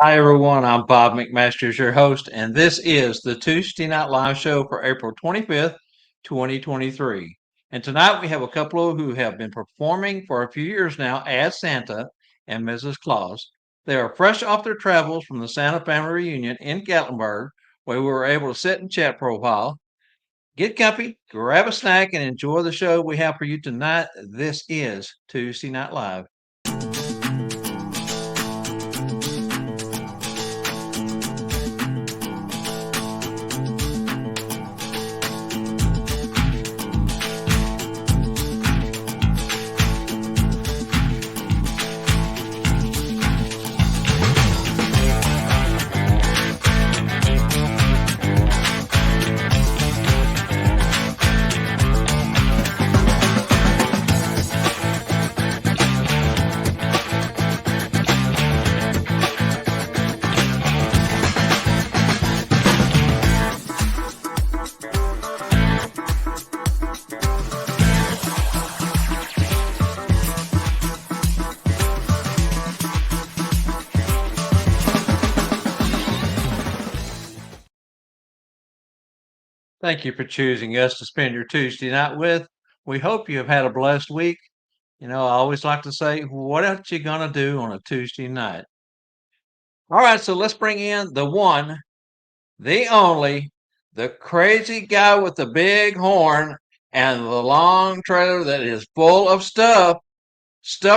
Hi, everyone. I'm Bob McMasters, your host, and this is the Tuesday Night Live show for April 25th, 2023. And tonight we have a couple who have been performing for a few years now as Santa and Mrs. Claus. They are fresh off their travels from the Santa family reunion in Gatlinburg, where we were able to sit and chat for a while. Get comfy, grab a snack, and enjoy the show we have for you tonight. This is Tuesday Night Live. Thank you for choosing us to spend your Tuesday night with. We hope you have had a blessed week. I always like to say, what else you gonna do on a Tuesday night? All right, so let's bring in the one, the only, the crazy guy with the big horn and the long trailer that is full of stuff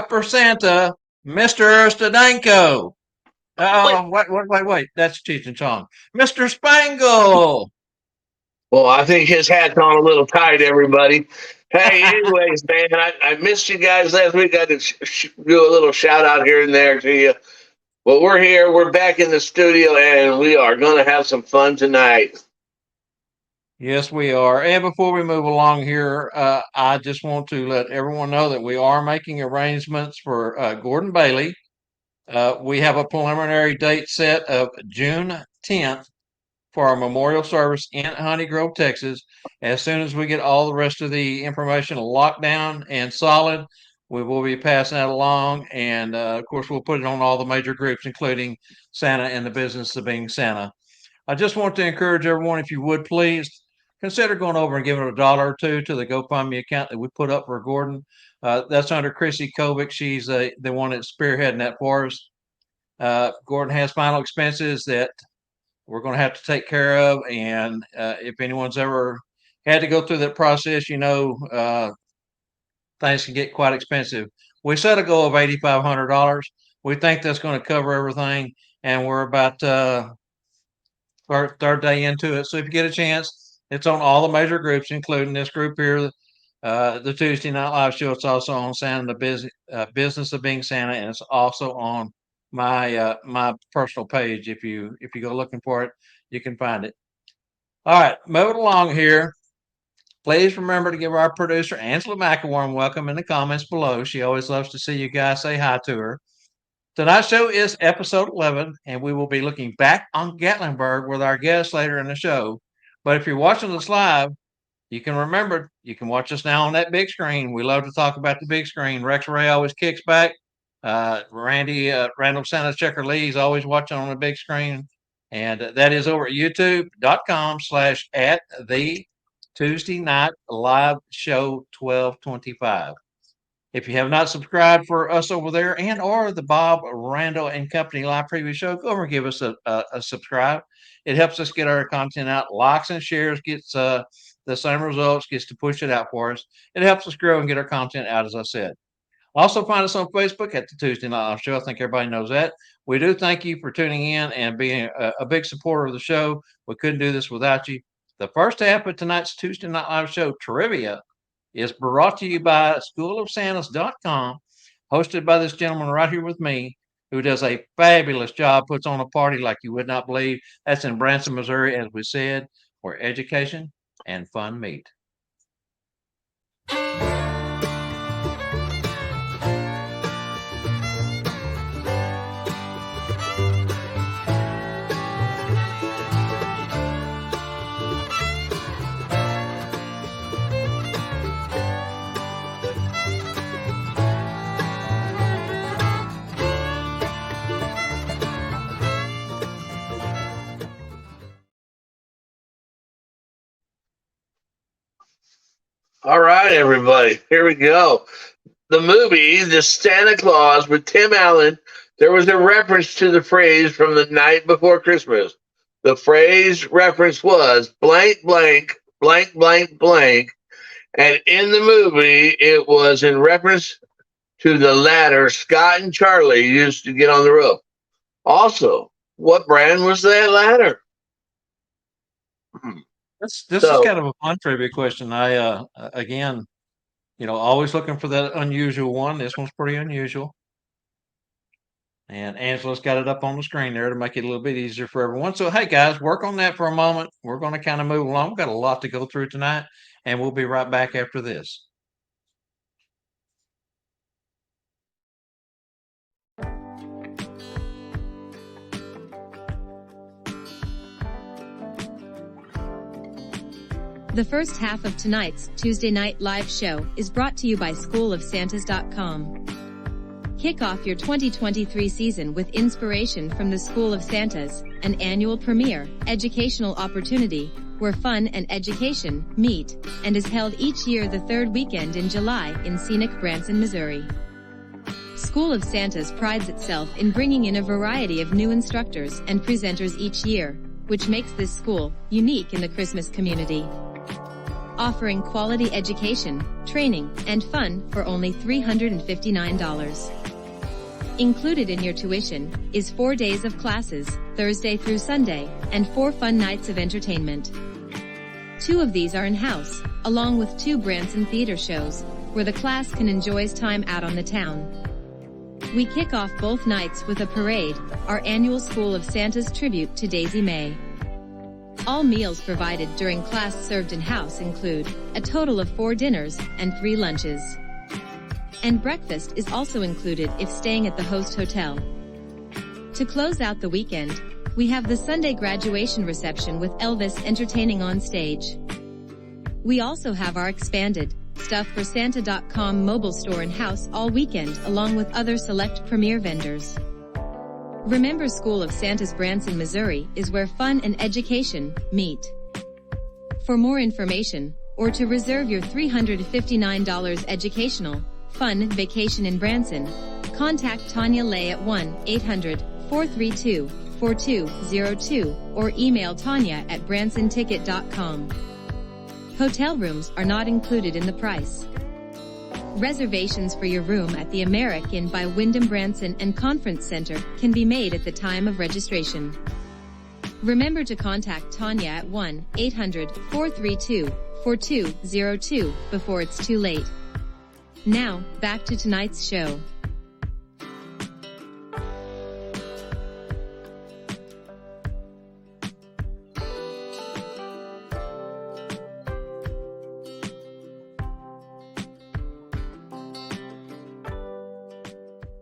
for Santa, Mr. Stadenko. Oh, wait, that's Cheech and Chong. Mr. Spangle. Well, I think his hat's on a little tight, everybody. Hey, anyways, man, I missed you guys last week. I had to do a little shout out here and there to you. But we're here. We're back in the studio, and we are going to have some fun tonight. Yes, we are. And before we move along here, I just want to let everyone know that we are making arrangements for Gordon Bailey. We have a preliminary date set of June 10th for our memorial service in Honey Grove, Texas. As soon as we get all the rest of the information locked down and solid, we will be passing that along. And of course, we'll put it on all the major groups, including Santa and the Business of Being Santa. I just want to encourage everyone, if you would please consider going over and giving a dollar or two to the GoFundMe account that we put up for Gordon. That's under Chrissy Kovic. She's the one that's spearheading that for us. Gordon has final expenses that we're going to have to take care of. And if anyone's ever had to go through that process, things can get quite expensive. We set a goal of $8,500. We think that's going to cover everything. And we're about third day into it. So if you get a chance, it's on all the major groups, including this group here, the Tuesday Night Live show. It's also on Santa, the Business of Being Santa, and it's also on my personal page. If you go looking for it, you can find it. All right, moving along here. Please remember to give our producer Angela Mack a warm welcome in the comments below. She always loves to see you guys say hi to her. Tonight's show is episode 11, and we will be looking back on Gatlinburg with our guests later in the show. But if you're watching this live, you can remember you can watch us now on that big screen. We love to talk about the big screen. Rex Ray always kicks back. Randall Santa Checker Lee is always watching on the big screen. And that is over at youtube.com/ at the Tuesday Night Live Show 1225. If you have not subscribed for us over there and or the Bob Randall and Company live preview show, go over and give us a subscribe. It helps us get our content out. Likes and shares gets the same results, gets to push it out for us. It helps us grow and get our content out, as I said. Also find us on Facebook at the Tuesday Night Live Show. I think everybody knows that. We do thank you for tuning in and being a big supporter of the show. We couldn't do this without you. The first half of tonight's Tuesday Night Live Show trivia is brought to you by schoolofsantas.com, hosted by this gentleman right here with me, who does a fabulous job, puts on a party like you would not believe. That's in Branson, Missouri, as we said, where education and fun meet. All right, everybody, here we go. The movie, The Santa Claus with Tim Allen, there was a reference to the phrase from the night before Christmas. The phrase reference was blank, blank, blank, blank, blank. And in the movie, it was in reference to the ladder Scott and Charlie used to get on the roof. Also, what brand was that ladder? This is So, kind of a fun trivia question. I again, always looking for that unusual one. This one's pretty unusual. And Angela's got it up on the screen there to make it a little bit easier for everyone. So, hey guys, work on that for a moment. We're going to kind of move along. We've got a lot to go through tonight, and we'll be right back after this. The first half of tonight's Tuesday Night Live show is brought to you by SchoolofSantas.com. Kick off your 2023 season with inspiration from the School of Santas, an annual premier educational opportunity where fun and education meet, and is held each year the third weekend in July in scenic Branson, Missouri. School of Santas prides itself in bringing in a variety of new instructors and presenters each year, which makes this school unique in the Christmas community. Offering quality education, training, and fun for only $359. Included in your tuition is 4 days of classes, Thursday through Sunday, and 4 fun nights of entertainment. 2 of these are in-house, along with 2 Branson theater shows, where the class can enjoy time out on the town. We kick off both nights with a parade, our annual School of Santa's tribute to Daisy May. All meals provided during class served in-house include a total of 4 dinners and 3 lunches. And breakfast is also included if staying at the host hotel. To close out the weekend, we have the Sunday graduation reception with Elvis entertaining on stage. We also have our expanded StuffForSanta.com mobile store in-house all weekend along with other select premier vendors. Remember, School of Santa's Branson, Missouri is where fun and education meet. For more information, or to reserve your $359 educational, fun vacation in Branson, contact Tanya Lay at 1-800-432-4202 or email Tanya at bransonticket.com. Hotel rooms are not included in the price. Reservations for your room at the American by Wyndham Branson and Conference Center can be made at the time of registration. Remember to contact Tanya at 1-800-432-4202 before it's too late. Now, back to tonight's show.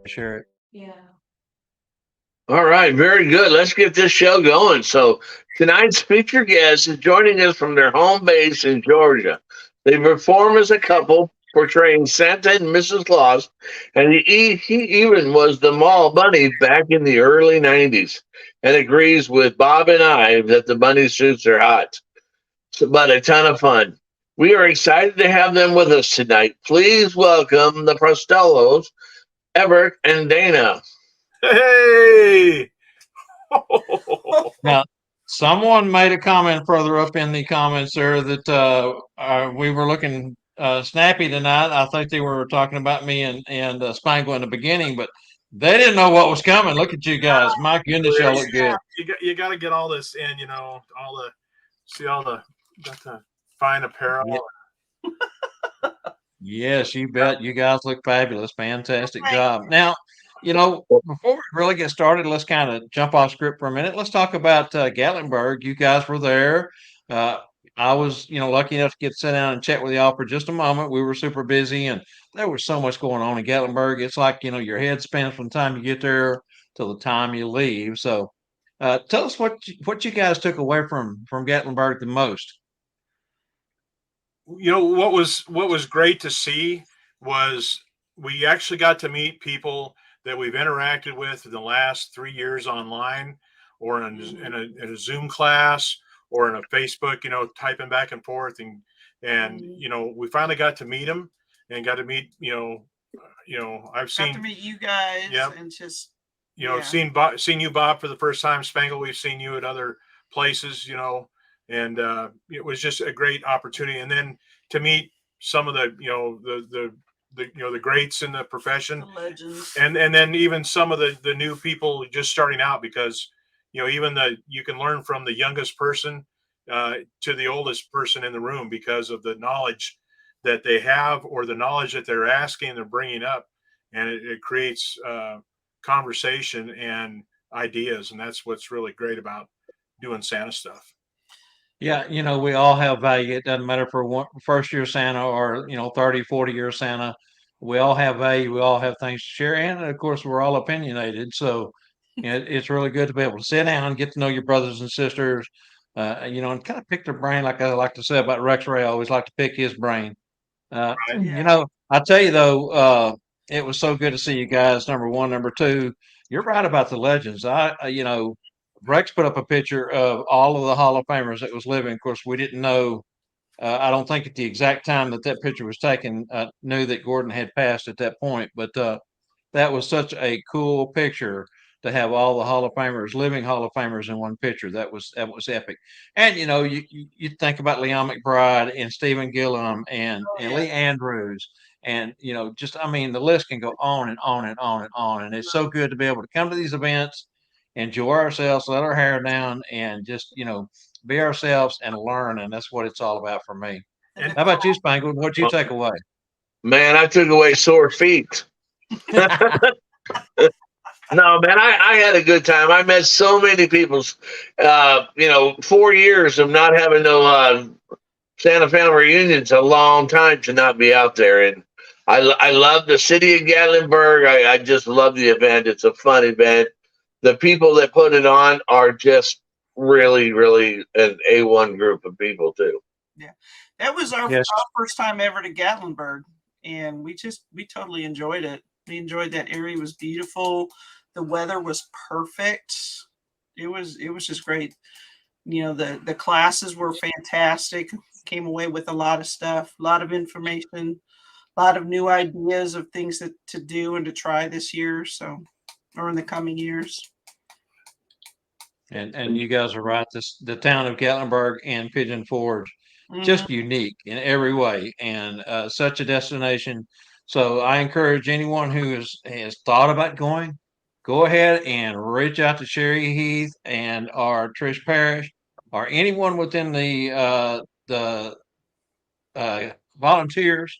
Share it. Yeah. all right, very good. Let's get this show going. So, tonight's featured guest is joining us from their home base in Georgia. They perform as a couple, portraying Santa and Mrs. Claus, and he even was the mall bunny back in the early 90s and agrees with Bob and I that the bunny suits are hot, but a ton of fun. We are excited to have them with us tonight. Please welcome the Prostrollos, Everett and Dana. Hey! Now, someone made a comment further up in the comments there that we were looking snappy tonight. I think they were talking about me and Spangle in the beginning, but they didn't know what was coming. Look at you guys. My goodness, y'all look good. You got to get all this in, all the fine apparel. Yeah. Yes, you bet. You guys look fabulous. Fantastic job. Now, before we really get started, let's kind of jump off script for a minute. Let's talk about Gatlinburg. You guys were there. I was, lucky enough to get to sit down and chat with y'all for just a moment. We were super busy, and there was so much going on in Gatlinburg. It's like, your head spins from the time you get there till the time you leave. So, tell us what you guys took away from Gatlinburg the most. What was great to see was we actually got to meet people that we've interacted with in the last 3 years online or in a Zoom class or in a Facebook, typing back and forth, and we finally got to meet him and got to meet, I've Got seen, to meet you guys Yep. and just seen you, Bob, for the first time. Spangle, we've seen you at other places, and it was just a great opportunity. And then to meet some of the, the greats in the profession, the legends. and then even some of the new people just starting out, because even you can learn from the youngest person to the oldest person in the room because of the knowledge that they have, or the knowledge that they're asking, they're bringing up, and it creates conversation and ideas, and that's what's really great about doing Santa stuff. Yeah, we all have value. It doesn't matter for first year Santa or 30, 40-year Santa. We all have value. We all have things to share, and of course, we're all opinionated. So, it's really good to be able to sit down and get to know your brothers and sisters, and kind of pick their brain. Like I like to say about Rex Ray, I always like to pick his brain. Right. Yeah. I tell you though, it was so good to see you guys. Number one, number two, you're right about the legends. Rex put up a picture of all of the Hall of Famers that was living. Of course, we didn't know. I don't think at the exact time that picture was taken, knew that Gordon had passed at that point. But that was such a cool picture to have all the Hall of Famers, living Hall of Famers, in one picture. That was epic. And you think about Leon McBride and Stephen Gillum and yeah. Lee Andrews, and just I mean the list can go on and on and on and on. And it's so good to be able to come to these events, enjoy ourselves, let our hair down, and just be ourselves and learn. And that's what it's all about for me. And How about you, Spangled? What'd you take away? Man, I took away sore feet. No, man, I had a good time. I met so many people. 4 years of not having no Santa family reunions, a long time to not be out there. And I love the city of Gatlinburg. I just love the event. It's a fun event. The people that put it on are just really, really an A1 group of people too. Yeah, that was our Yes. first time ever to Gatlinburg, and we totally enjoyed it. We enjoyed that area. It was beautiful. The weather was perfect. It was just great. The classes were fantastic. Came away with a lot of stuff, a lot of information, a lot of new ideas of things to do and to try this year. So, or in the coming years. And you guys are right. The town of Gatlinburg and Pigeon Forge, Mhm. just unique in every way, and such a destination. So I encourage anyone who has thought about going, go ahead and reach out to Sherry Heath and or Trish Parrish or anyone within the volunteers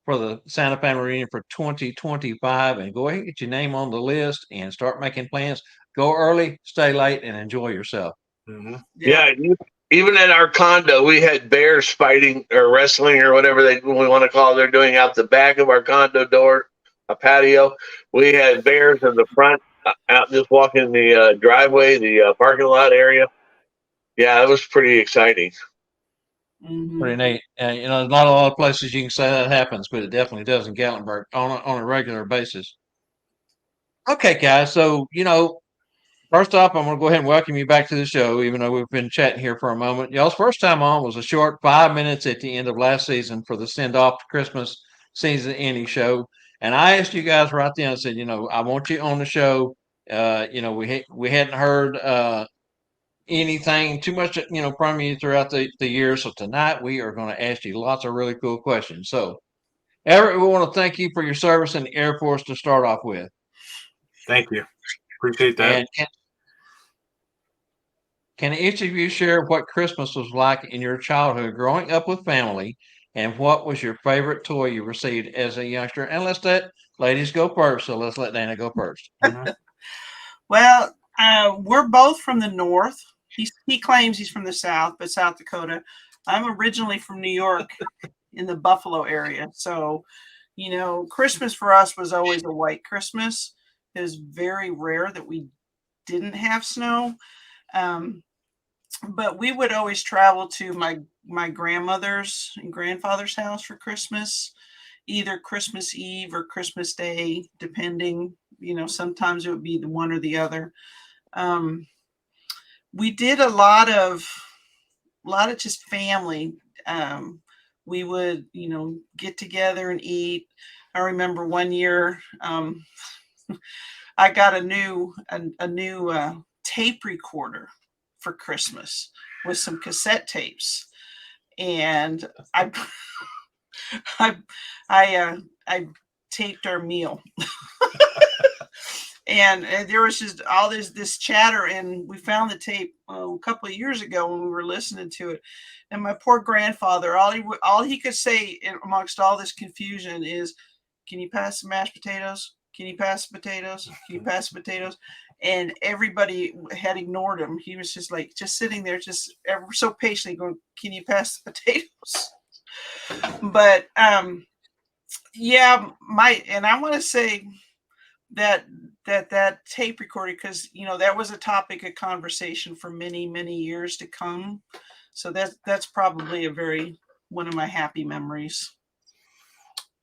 for the Santa Fe Reunion for 2025, and go ahead and get your name on the list and start making plans. Go early, stay late, and enjoy yourself. Mhm. Yeah, even at our condo, we had bears fighting or wrestling or whatever we want to call it. They're doing out the back of our condo door, a patio. We had bears in the front, out just walking the driveway, the parking lot area. Yeah, it was pretty exciting. Mhm. Pretty neat. There's not a lot of places you can say that happens, but it definitely does in Gatlinburg on a regular basis. Okay, guys. So, first off, I'm going to go ahead and welcome you back to the show, even though we've been chatting here for a moment. Y'all's first time on was a short 5 minutes at the end of last season for the send off Christmas season ending show. And I asked you guys right then, I said, I want you on the show. We hadn't heard anything too much, from you throughout the year. So tonight we are going to ask you lots of really cool questions. So, Everett, we want to thank you for your service in the Air Force to start off with. Thank you. Appreciate that. And can each of you share what Christmas was like in your childhood growing up with family, and what was your favorite toy you received as a youngster? And let's let ladies go first. So let's let Dana go first. Mhm. Well, we're both from the north. He claims he's from the south, but South Dakota. I'm originally from New York in the Buffalo area. So, Christmas for us was always a white Christmas. It was very rare that we didn't have snow. But we would always travel to my grandmother's and grandfather's house for Christmas, either Christmas Eve or Christmas Day, depending. Sometimes it would be the one or the other. We did a lot of lot of just family. We would, get together and eat. I remember one year, I got a new tape recorder for Christmas with some cassette tapes, and I I I taped our meal. And there was just all this chatter, and we found the tape a couple of years ago when we were listening to it. And my poor grandfather, all he could say amongst all this confusion is, "Can you pass the mashed potatoes? Can you pass the potatoes? Can you pass the potatoes?" And everybody had ignored him. He was just like sitting there, just ever so patiently going, "Can you pass the potatoes?" But yeah, and I want to say that tape recording, because that was a topic of conversation for many years to come. So that's probably one of my happy memories.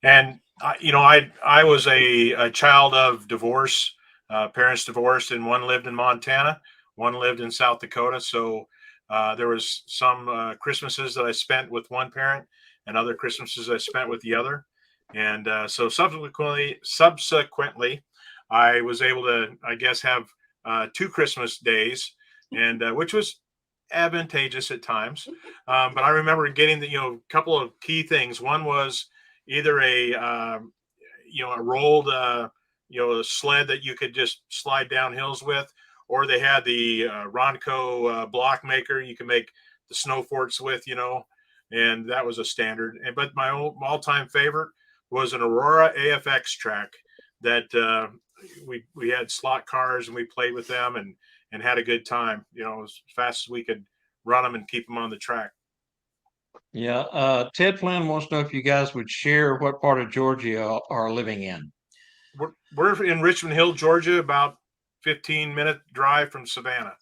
And I was a child of divorce. Parents divorced, and one lived in Montana, one lived in South Dakota. So there was some Christmases that I spent with one parent, and other Christmases I spent with the other. And so subsequently, I was able to, I guess, have 2 Christmas days, and which was advantageous at times. But I remember getting the couple of key things. One was either a rolled a sled that you could just slide down hills with, or they had the Ronco block maker you can make the snow forts with, and that was a standard. But my all-time favorite was an Aurora AFX track that we had slot cars, and we played with them and had a good time, as fast as we could run them and keep them on the track. Yeah. Ted Flynn wants to know if you guys would share what part of Georgia are living in. We're in Richmond Hill, Georgia, about 15-minute drive from Savannah.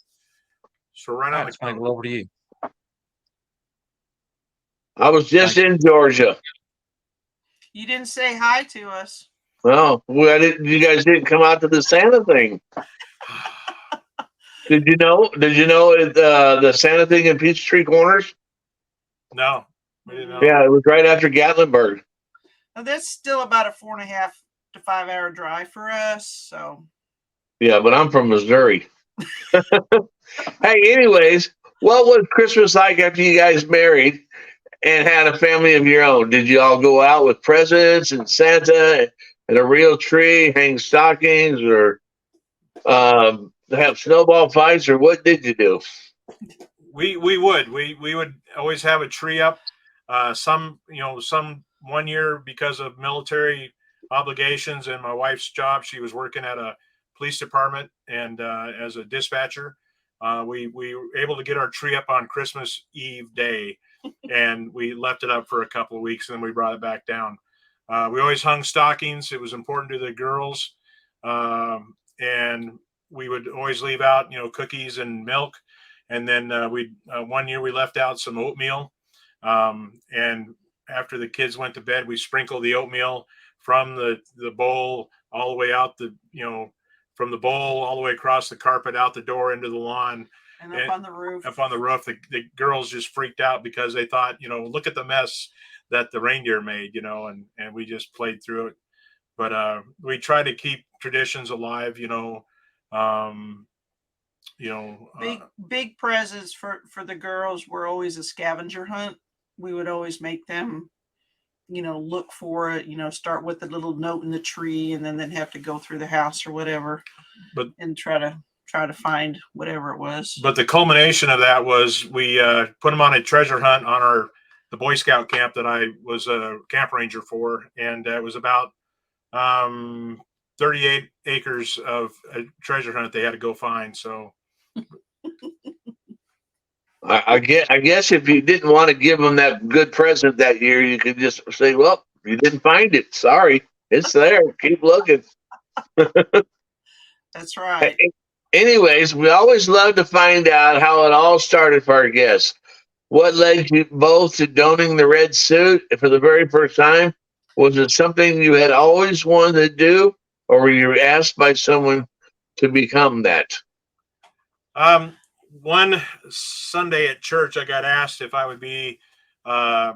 So right on the coast. Over to you. I was just in Georgia. You didn't say hi to us. Well, you guys didn't come out to the Santa thing. Did you know the Santa thing in Peachtree Corners? No, we didn't know. Yeah, it was right after Gatlinburg. Now, that's still about a 4.5 to 5 hour drive for us. So. Yeah, but I'm from Missouri. Hey, anyways, what was Christmas like after you guys married and had a family of your own? Did you all go out with presents and Santa and a real tree, hang stockings, or have snowball fights, or what did you do? We would always have a tree up. Some one year, because of military obligations and my wife's job, she was working at a police department and as a dispatcher. We were able to get our tree up on Christmas Eve day, and we left it up for a couple of weeks, and then we brought it back down. We always hung stockings. It was important to the girls, and we would always leave out cookies and milk. And then one year we left out some oatmeal, and after the kids went to bed, we sprinkled the oatmeal from the bowl all the way out from the bowl all the way across the carpet, out the door, into the lawn, and up on the roof. Up on the roof, the girls just freaked out because they thought, look at the mess that the reindeer made, and we just played through it. But we try to keep traditions alive, big presents for the girls were always a scavenger hunt. We would always make them look for it, start with a little note in the tree, and then they'd have to go through the house or whatever, and try to find whatever it was. But the culmination of that was we put them on a treasure hunt on the Boy Scout camp that I was a camp ranger for, and it was about 38 acres of a treasure hunt they had to go find. So I guess if you didn't want to give them that good present that year, you could just say, well, you didn't find it. Sorry, it's there. Keep looking. That's right. Anyways, we always love to find out how it all started for our guests. What led you both to donning the red suit for the very first time? Was it something you had always wanted to do, or were you asked by someone to become that? one Sunday at church, I got asked if I would be a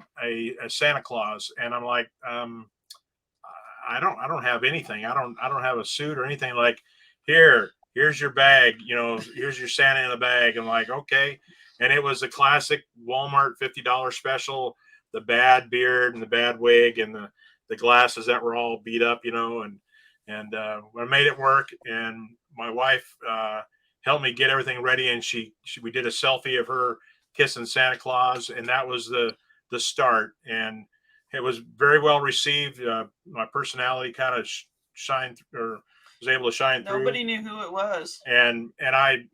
Santa Claus, and I'm like, I don't have anything. I don't have a suit or anything. Like, here's your bag. Here's your Santa in a bag. I'm like, okay. And it was a classic Walmart $50 special, the bad beard and the bad wig and the glasses that were all beat up, and I made it work. And my wife helped me get everything ready, and we did a selfie of her kissing Santa Claus, and that was the start. And it was very well received. My personality kind of shined, or was able to shine through. Nobody knew who it was. And I,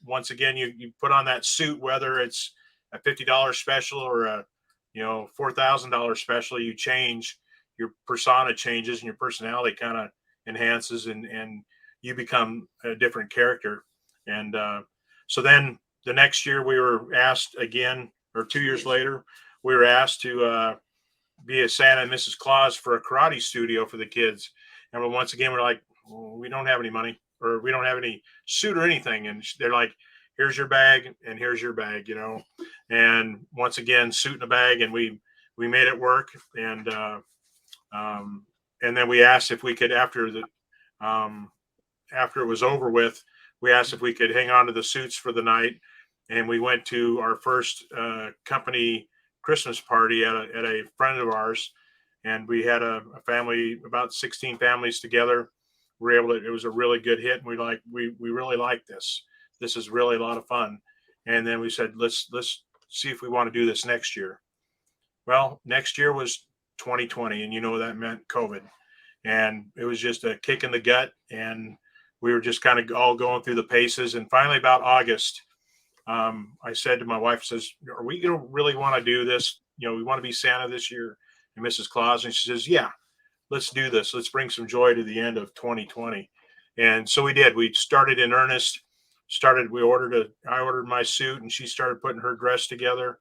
once again, you put on that suit, whether it's a $50 special or a $4,000 special, you change, your persona changes, and your personality kind of enhances, and you become a different character. And so then the next year we were asked again, or 2 years later, we were asked to be a Santa and Mrs. Claus for a karate studio for the kids. And once again, we're like, well, we don't have any money, or we don't have any suit or anything. And they're like, here's your bag and here's your bag, and once again, suit and a bag. And we made it work. And then we asked if we could, after it was over with, we asked if we could hang on to the suits for the night. And we went to our first company Christmas party at a friend of ours, and we had a family, about 16 families together. We were able to. It was a really good hit, and we really like this. This is really a lot of fun. And then we said, let's see if we want to do this next year. Well, next year was 2020, and that meant COVID, and it was just a kick in the gut, and we were just kind of all going through the paces. And finally, about August, I said to my wife, says, are we going to really want to do this? We want to be Santa this year and Mrs. Claus. And she says, yeah, let's do this. Let's bring some joy to the end of 2020. And so we did. We started in earnest. I ordered my suit, and she started putting her dress together,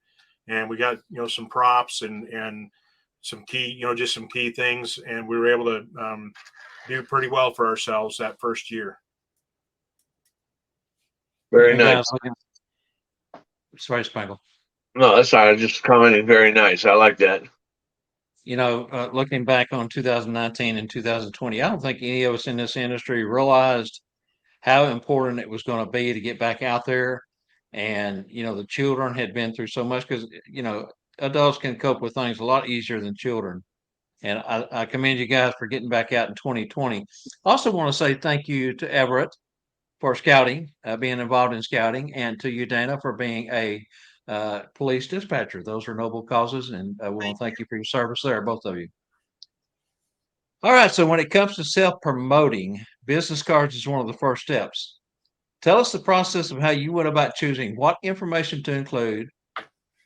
and we got, some props and some key, just some key things. And we were able to do pretty well for ourselves that first year. Very nice. Sorry, Spangle. No, that's not. I just commenting. Very nice. I like that. Looking back on 2019 and 2020, I don't think any of us in this industry realized how important it was going to be to get back out there. And, the children had been through so much, because, adults can cope with things a lot easier than children. And I commend you guys for getting back out in 2020. I also want to say thank you to Everett for scouting, being involved in scouting, and to you, Dana, for being a police dispatcher. Those are noble causes, and we want to thank you for your service there, both of you. All right, so when it comes to self-promoting, business cards is one of the first steps. Tell us the process of how you went about choosing what information to include,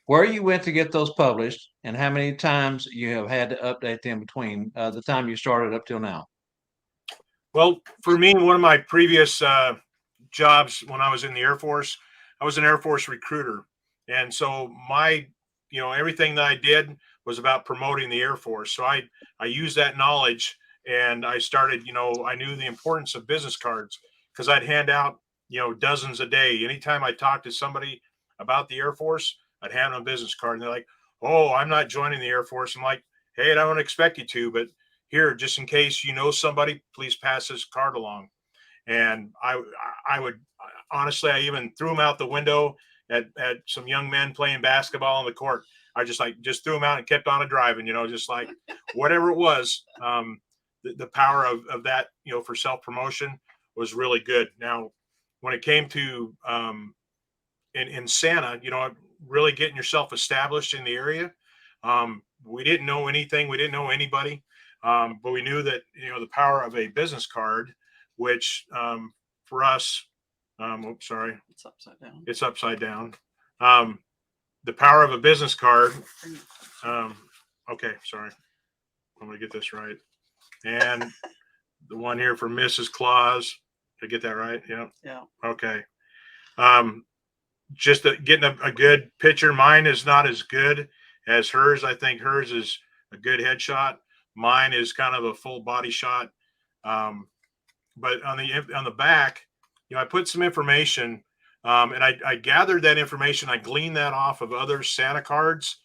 where you went to get those published, and how many times you have had to update them between the time you started up till now. Well, for me, one of my previous jobs when I was in the Air Force, I was an Air Force recruiter. And so everything that I did was about promoting the Air Force. So I used that knowledge, and I started, I knew the importance of business cards, because I'd hand out, dozens a day. Anytime I talked to somebody about the Air Force, I'd hand them a business card, and they're like, oh, I'm not joining the Air Force. I'm like, hey, I don't expect you to, but here, just in case somebody, please pass this card along. And I would honestly, I even threw them out the window at some young men playing basketball on the court. I just threw them out and kept on driving, just like whatever it was. The power of that, for self-promotion was really good. Now, when it came to in Santa, really getting yourself established in the area, we didn't know anything. We didn't know anybody. But we knew that, the power of a business card, which for us, oops, sorry. It's upside down. It's upside down. The power of a business card. Okay, sorry. I'm going to get this right. And the one here for Mrs. Claus. Did I get that right? Yeah. Yeah. Okay. Just getting a good picture. Mine is not as good as hers. I think hers is a good headshot. Mine is kind of a full body shot. But on the back, I put some information And I gathered that information. I gleaned that off of other Santa cards.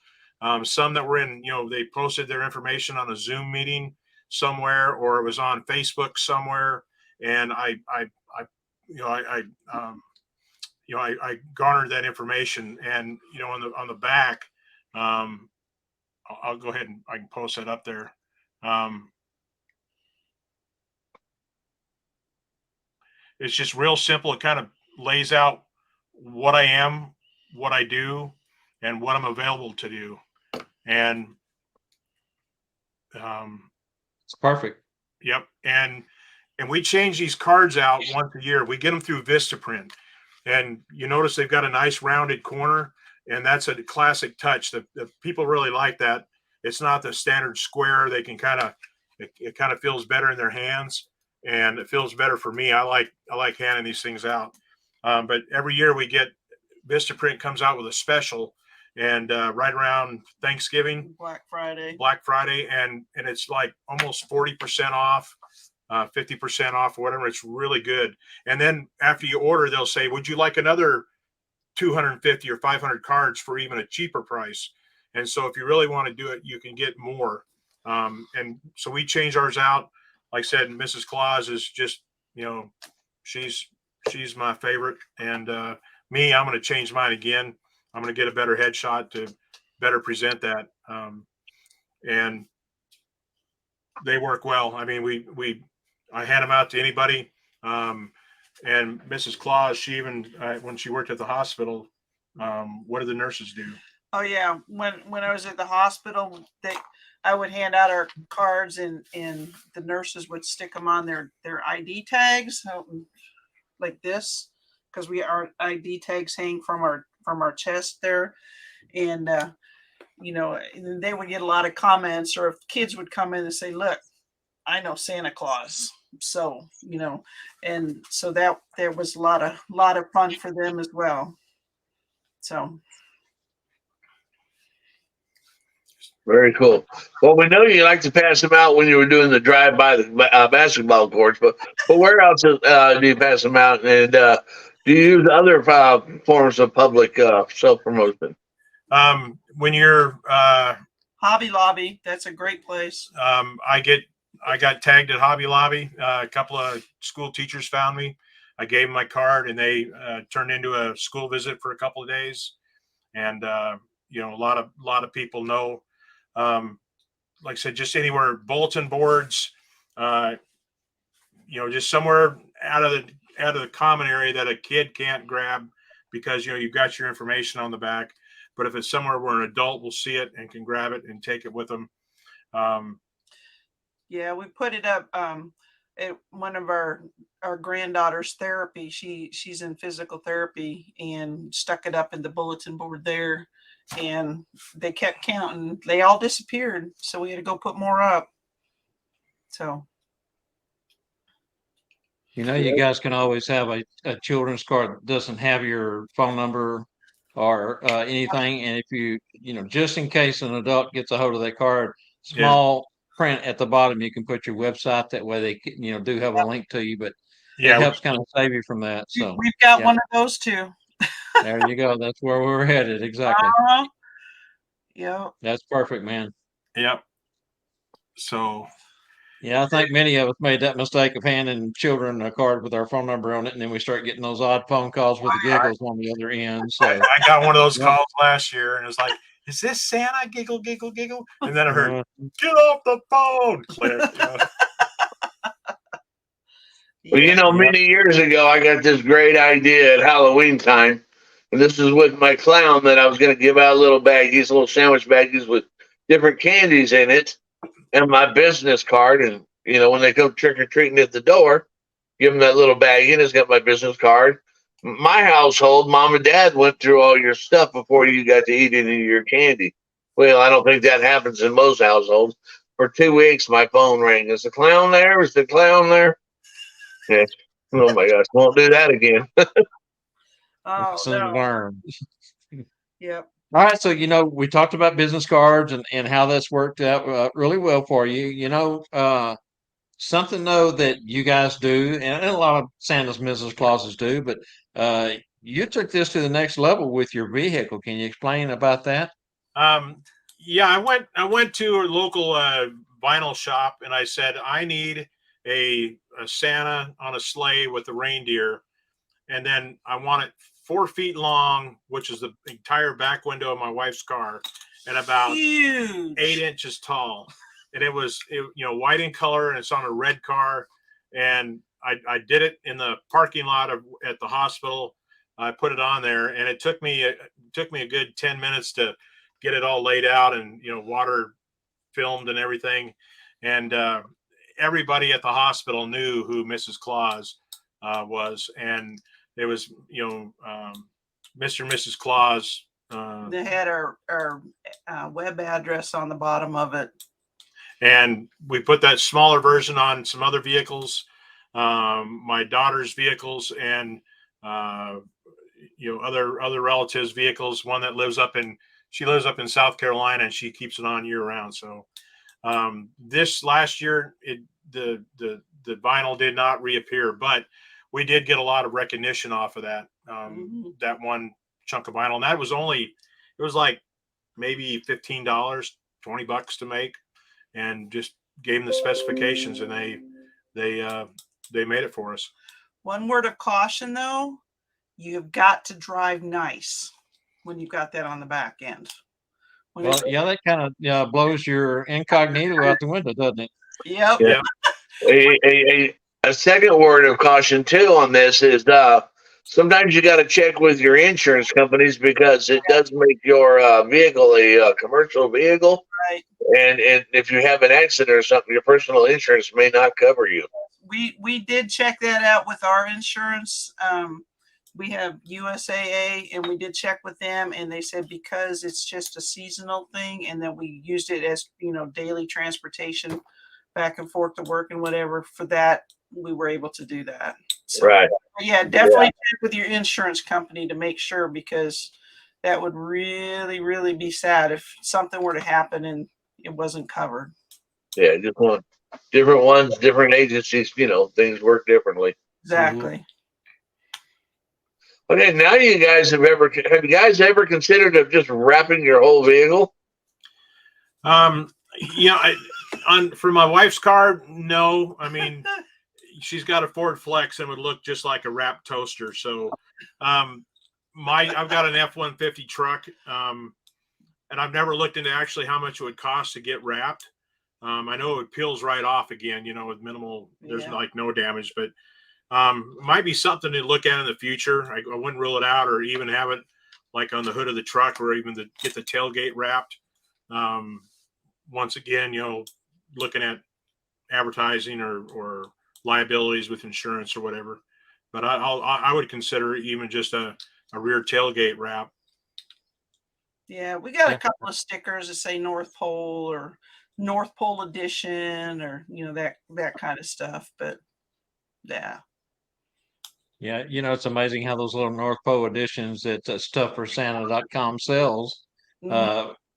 Some that were in, they posted their information on a Zoom meeting somewhere, or it was on Facebook somewhere. And I garnered that information, and on the back, I'll go ahead and I can post that up there. It's just real simple. It kind of lays out what I am, what I do, and what I'm available to do. And It's perfect. yep. And we change these cards out once a year. We get them through Vistaprint, and you notice they've got a nice rounded corner, and that's a classic touch. The people really like that. It's not the standard square. They can it kind of feels better in their hands, and it feels better for me. I like handing these things out. But every year we get Vistaprint comes out with a special, and right around Thanksgiving, Black Friday, and it's like almost 40% off, 50% off, or whatever. It's really good. And then after you order, they'll say, "Would you like another 250 or 500 cards for even a cheaper price?" And so if you really want to do it, you can get more. And so we change ours out. Like I said, Mrs. Claus is just, she's my favorite. And me, I'm going to change mine again. I'm going to get a better headshot to better present that. And they work well. I mean, I hand them out to anybody. And Mrs. Claus, she even, when she worked at the hospital, what did the nurses do? Oh yeah, when I was at the hospital, I would hand out our cards, and the nurses would stick them on their ID tags, like this, because our ID tags hang from our chest there, and and they would get a lot of comments, or if kids would come in and say, "Look, I know Santa Claus," so and so that there was a lot of fun for them as well. So. Very cool. Well, we know you like to pass them out when you were doing the drive by the basketball courts, but where else do you pass them out? And do you use other forms of public self promotion? When you're Hobby Lobby, that's a great place. I got tagged at Hobby Lobby. A couple of school teachers found me. I gave them my card, and they turned into a school visit for a couple of days. And a lot of people know. Like I said, just anywhere, bulletin boards, just somewhere out of the common area that a kid can't grab, because you've got your information on the back. But if it's somewhere where an adult will see it and can grab it and take it with them. Yeah, we put it up at one of our granddaughter's therapy. She's in physical therapy, and stuck it up in the bulletin board there. And they kept counting. They all disappeared, so we had to go put more up. So, You guys can always have a children's card that doesn't have your phone number or anything. And if just in case an adult gets a hold of that card, small print at the bottom, you can put your website. That way they do have a link to you, but it helps kind of save you from that. So we've got one of those too. There you go. That's where we're headed. Exactly. Yeah. That's perfect, man. Yep. So. Yeah, I think many of us made that mistake of handing children a card with our phone number on it, and then we start getting those odd phone calls with the giggles on the other end. So I got one of those calls last year, and it was like, "Is this Santa?" Giggle, giggle, giggle. And then I heard, "Get off the phone!" Click. Well, many years ago, I got this great idea at Halloween time. And this is with my clown, that I was going to give out little sandwich baggies with different candies in it, and my business card. And, when they come trick or treating at the door, give them that little baggie, and it's got my business card. My household, mom and dad went through all your stuff before you got to eat any of your candy. Well, I don't think that happens in most households. For 2 weeks, my phone rang. Is the clown there? Is the clown there? Yeah. Oh my gosh, won't do that again. Lesson learned. Yep. All right, so we talked about business cards and how that's worked out really well for you. Something though that you guys do, and a lot of Santa's Mrs. Clauses do, but you took this to the next level with your vehicle. Can you explain about that? Yeah, I went to a local vinyl shop and I said I need a Santa on a sleigh with a reindeer, and then I want it 4 feet long, which is the entire back window of my wife's car, and about Huge. 8 inches tall. And it was white in color, and it's on a red car. And I did it in the parking lot at the hospital. I put it on there, and it took me a good 10 minutes to get it all laid out and water filmed and everything. And everybody at the hospital knew who Mrs. Claus was, and it was Mr. and Mrs. Claus. They had our web address on the bottom of it. And we put that smaller version on some other vehicles, my daughter's vehicles, and other relatives' vehicles. One that lives up in South Carolina, and she keeps it on year round. So this last year, the vinyl did not reappear, but we did get a lot of recognition off of that that one chunk of vinyl, and that was it was like maybe $15, $20 to make, and just gave them the specifications, and they made it for us. One word of caution, though, you've got to drive nice when you've got that on the back end. Well, yeah, that kind of blows your incognito out the window, doesn't it? Yep. Yeah. A second word of caution too on this is sometimes you got to check with your insurance companies, because it does make your vehicle a commercial vehicle. Right. And if you have an accident or something, your personal insurance may not cover you. We did check that out with our insurance. We have USAA, and we did check with them, and they said because it's just a seasonal thing, and that we used it as daily transportation back and forth to work and whatever, for that we were able to do that. So, Right. Yeah, definitely check with your insurance company to make sure, because that would really, really be sad if something were to happen and it wasn't covered. Yeah, just one. Different ones, different agencies, things work differently. Exactly. Okay, now have you guys ever considered of just wrapping your whole vehicle? For my wife's car, no. I mean, she's got a Ford Flex and would look just like a wrapped toaster. So, I've got an F-150 truck, and I've never looked into actually how much it would cost to get wrapped. I know it peels right off again, with minimal. There's like no damage, but might be something to look at in the future. I wouldn't rule it out, or even have it like on the hood of the truck, or even get the tailgate wrapped. Once again, looking at advertising or liabilities with insurance or whatever. But I would consider even just a rear tailgate wrap. Yeah, we got a couple of stickers that say North Pole or North Pole Edition, or that kind of stuff. But yeah. Yeah, it's amazing how those little North Pole editions that StuffForSanta.com sells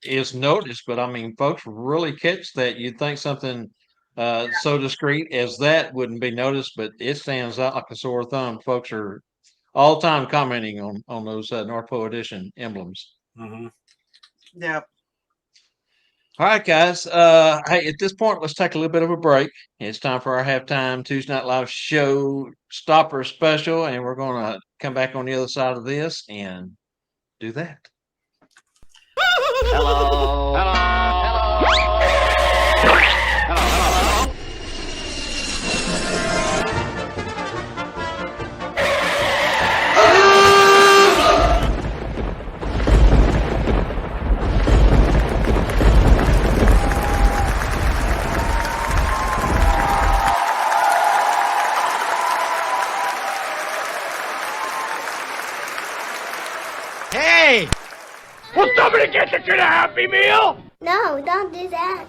is noticed. But I mean, folks really catch that. You'd think something so discreet as that wouldn't be noticed, but it stands out like a sore thumb. Folks are all time commenting on those North Pole edition emblems. Mm-hmm. Yeah. All right, guys. Hey, at this point, let's take a little bit of a break. It's time for our halftime Tuesday Night Live show stopper special, and we're going to come back on the other side of this and do that. Hello. Hello. Hello. Hello. Hey! Will somebody get the kid a Happy Meal? No, don't do that.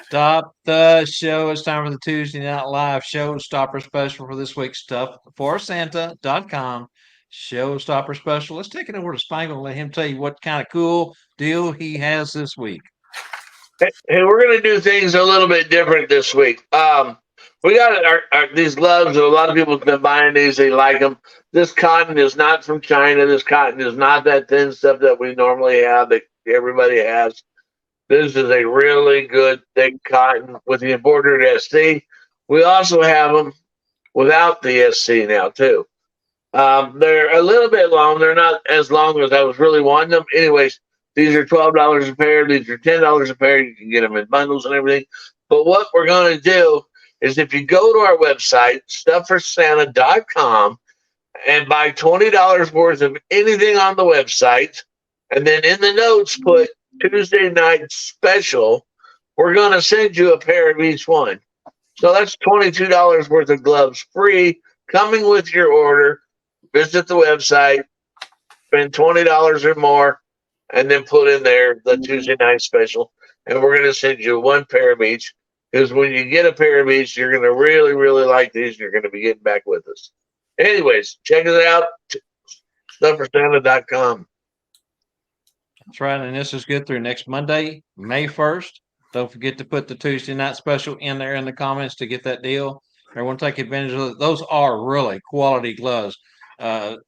Stop the show. It's time for the Tuesday Night Live Showstopper Special for this week's StuffForSanta.com Showstopper Special. Let's take it over to Spangle and let him tell you what kind of cool deal he has this week. Hey, we're going to do things a little bit different this week. We got these gloves. A lot of people have been buying these. They like them. This cotton is not from China. This cotton is not that thin stuff that we normally have that everybody has. This is a really good thick cotton with the embroidered SC. We also have them without the SC now too. They're a little bit long. They're not as long as I was really wanting them. Anyways, these are $12 a pair. These are $10 a pair. You can get them in bundles and everything. But what we're going to do is if you go to our website, stuffforsanta.com, and buy $20 worth of anything on the website, and then in the notes put Tuesday night special, we're going to send you a pair of each one. So that's $22 worth of gloves free coming with your order. Visit the website, spend $20 or more, and then put in there the Tuesday night special. And we're going to send you one pair of each. Because when you get a pair of each, you're going to really, really like these. And you're going to be getting back with us. Anyways, check it out. StuffForSanta.com. That's right. And this is good through next Monday, May 1st. Don't forget to put the Tuesday night special in there in the comments to get that deal. Everyone take advantage of it. Those are really quality gloves. The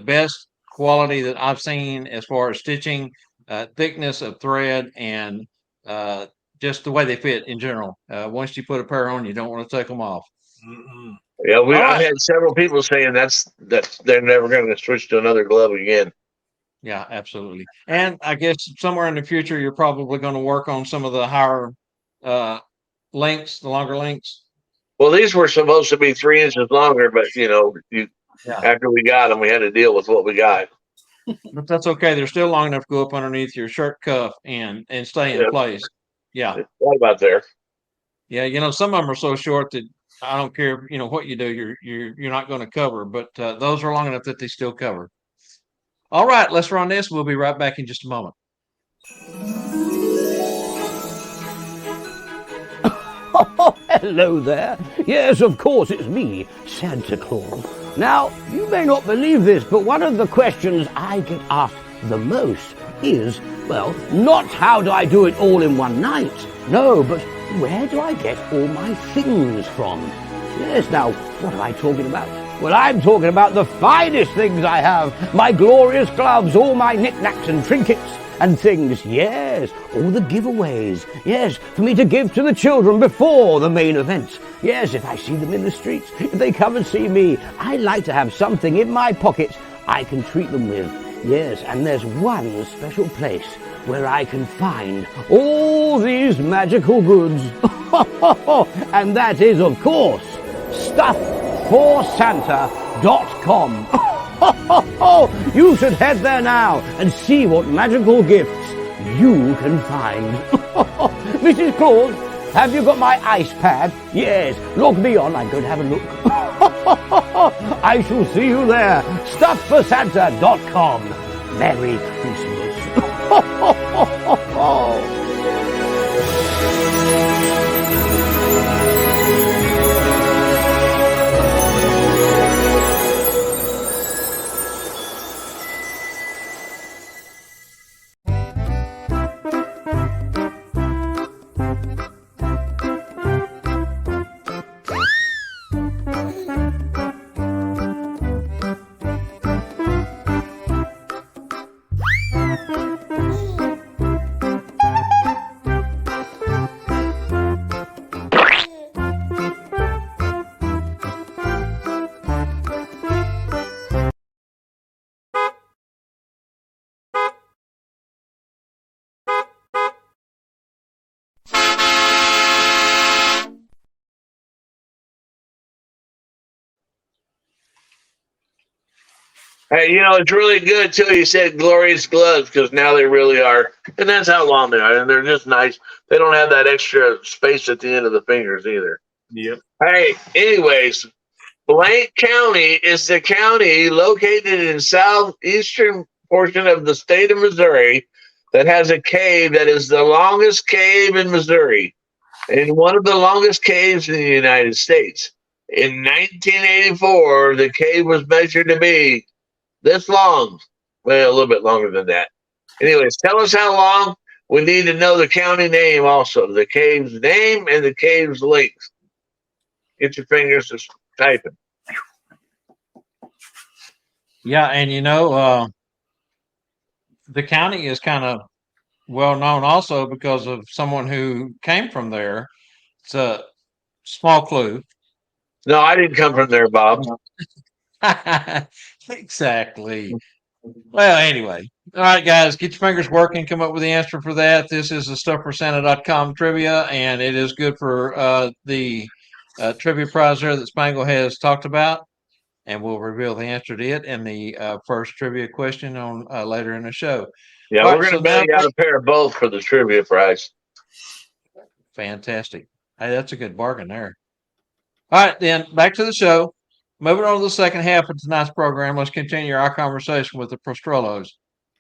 best quality that I've seen as far as stitching, thickness of thread, and just the way they fit in general. Once you put a pair on, you don't want to take them off. Mm-mm. Yeah, All I've right. had several people saying that they're never going to switch to another glove again. Yeah, absolutely. And I guess somewhere in the future, you're probably going to work on some of the higher lengths, the longer lengths. Well, these were supposed to be 3 inches longer, but Yeah. after we got them, we had to deal with what we got. But that's okay. They're still long enough to go up underneath your shirt cuff and stay in Yeah. place. Yeah. It's right about there. Yeah. Some of them are so short that I don't care, what you do, you're not going to cover, but those are long enough that they still cover. All right, let's run this. We'll be right back in just a moment. Oh, hello there. Yes, of course, it's me, Santa Claus. Now, you may not believe this, but one of the questions I get asked the most is, well, not how do I do it all in one night? No, but where do I get all my things from? Yes, now, what am I talking about? Well, I'm talking about the finest things I have. My glorious gloves, all my knickknacks and trinkets and things. Yes, all the giveaways. Yes, for me to give to the children before the main event. Yes, if I see them in the streets, if they come and see me, I like to have something in my pocket I can treat them with. Yes, and there's one special place where I can find all these magical goods. And that is, of course, StuffForSanta.com. You should head there now and see what magical gifts you can find. Mrs. Claus, have you got my ice pad? Yes, log me on. I'm going to have a look. I shall see you there. StuffForSanta.com. Merry Christmas. Hey, it's really good too. You said glorious gloves because now they really are, and that's how long they are, and they're just nice. They don't have that extra space at the end of the fingers either. Yep. Hey, anyways, Blank County is the county located in southeastern portion of the state of Missouri that has a cave that is the longest cave in Missouri and one of the longest caves in the United States. In 1984, the cave was measured to be this long. Well, a little bit longer than that. Anyways, tell us how long. We need to know the county name also, the cave's name and the cave's length. get your fingers to typing. Yeah, and the county is kind of well known also because of someone who came from there. It's a small clue. No, I didn't come from there, Bob. Exactly. Well, anyway. All right, guys, get your fingers working. Come up with the answer for that. This is the StuffForSanta.com trivia, and it is good for the trivia prize there that Spangle has talked about. And we'll reveal the answer to it in the first trivia question on later in the show. Yeah, All we're right, so going to mail now, you out a pair of both for the trivia prize. fantastic. Hey, that's a good bargain there. All right, then back to the show. Moving on to the second half of tonight's program, let's continue our conversation with the Prostrollos.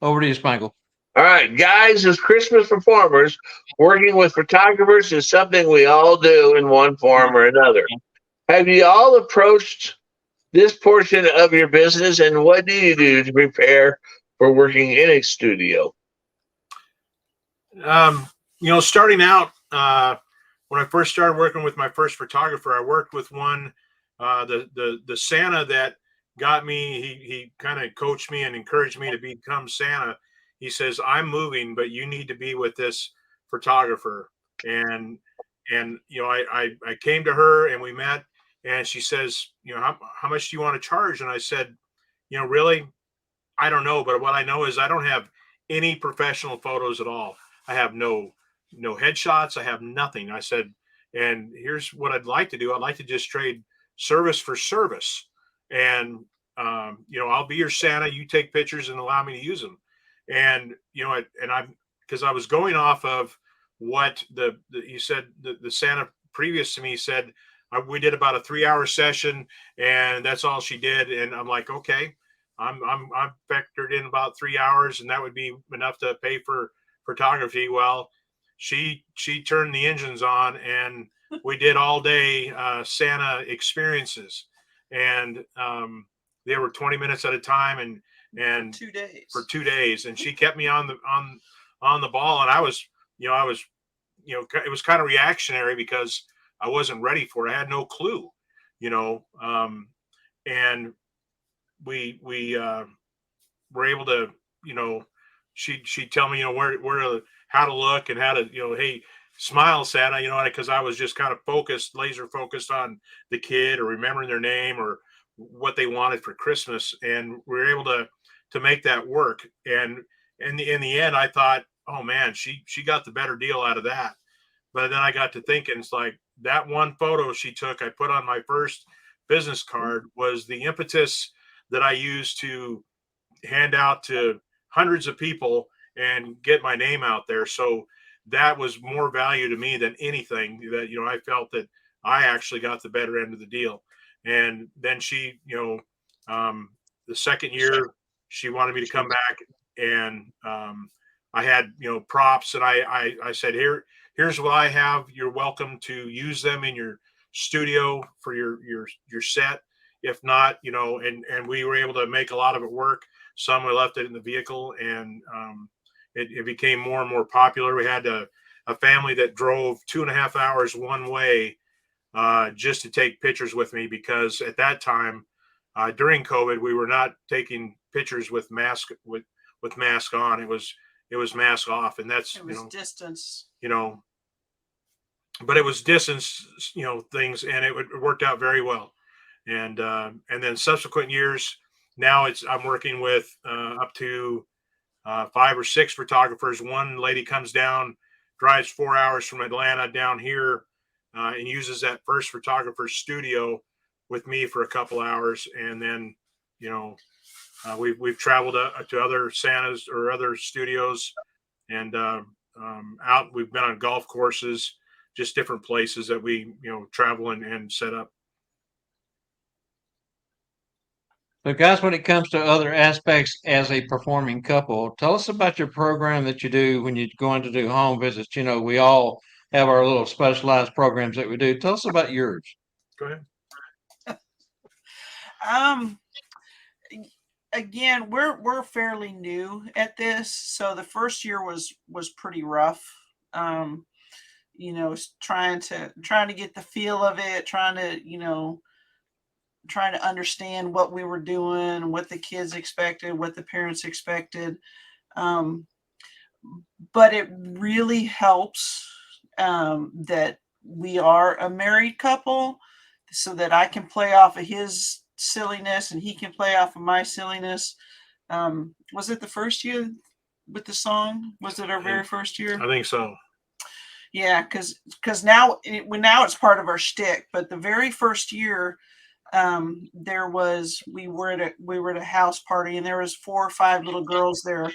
Over to you, Spangle. All right, guys, as Christmas performers, working with photographers is something we all do in one form or another. Have you all approached this portion of your business, and what do you do to prepare for working in a studio? Starting out, when I first started working with my first photographer, I worked with one, the Santa that got me. He kind of coached me and encouraged me to become Santa. He says, "I'm moving, but you need to be with this photographer." And I came to her and we met, and she says, how much do you want to charge? And I said, really, I don't know, but what I know is I don't have any professional photos at all. I have no headshots. I have nothing. I said, and here's what I'd like to do. I'd like to just trade service for service. And, I'll be your Santa. You take pictures and allow me to use them. And, because I was going off of what you said, the Santa previous to me said, we did about a 3-hour session and that's all she did. And I'm like, okay, I'm factored in about 3 hours and that would be enough to pay for photography. Well, she turned the engines on and we did all day Santa experiences, and they were 20 minutes at a time and 2 days. For 2 days, and she kept me on the ball, and I was it was kind of reactionary because I wasn't ready for it. I had no clue, and we were able to, she'd tell me, where how to look and how to, hey, smile, Santa, because I was just kind of laser focused on the kid or remembering their name or what they wanted for Christmas. And we were able to make that work. And in the end, I thought, oh man, she got the better deal out of that. But then I got to thinking, it's like that one photo she took, I put on my first business card, was the impetus that I used to hand out to hundreds of people and get my name out there. So that was more value to me than anything that, I felt that I actually got the better end of the deal. And then she, the second year she wanted me to come back, and I had, props, and I said, here's what I have. You're welcome to use them in your studio for your set. If not, and we were able to make a lot of it work. Some we left it in the vehicle, and it became more and more popular. We had a family that drove 2.5 hours one way just to take pictures with me, because at that time during COVID, we were not taking pictures with mask on. It was mask off, and that's distance. But it was distance, things, and it worked out very well. And then subsequent years, now I'm working with up to 5 or 6 photographers. One lady comes down, drives 4 hours from Atlanta down here, and uses that first photographer's studio with me for a couple hours. And then, we've traveled to other Santas or other studios, and we've been on golf courses, just different places that we, travel and set up. So, guys, when it comes to other aspects as a performing couple, tell us about your program that you do when you're going to do home visits. We all have our little specialized programs that we do. Tell us about yours. Go ahead. Again, we're fairly new at this, so the first year was pretty rough. trying to get the feel of it, trying to understand what we were doing, what the kids expected, what the parents expected. Um, but it really helps that we are a married couple, so that I can play off of his silliness and he can play off of my silliness. Was it the first year with the song? Was it our very first year? I think so. Yeah, because now it's part of our shtick. But the very first year, we were at a house party, and there was 4 or 5 little girls there,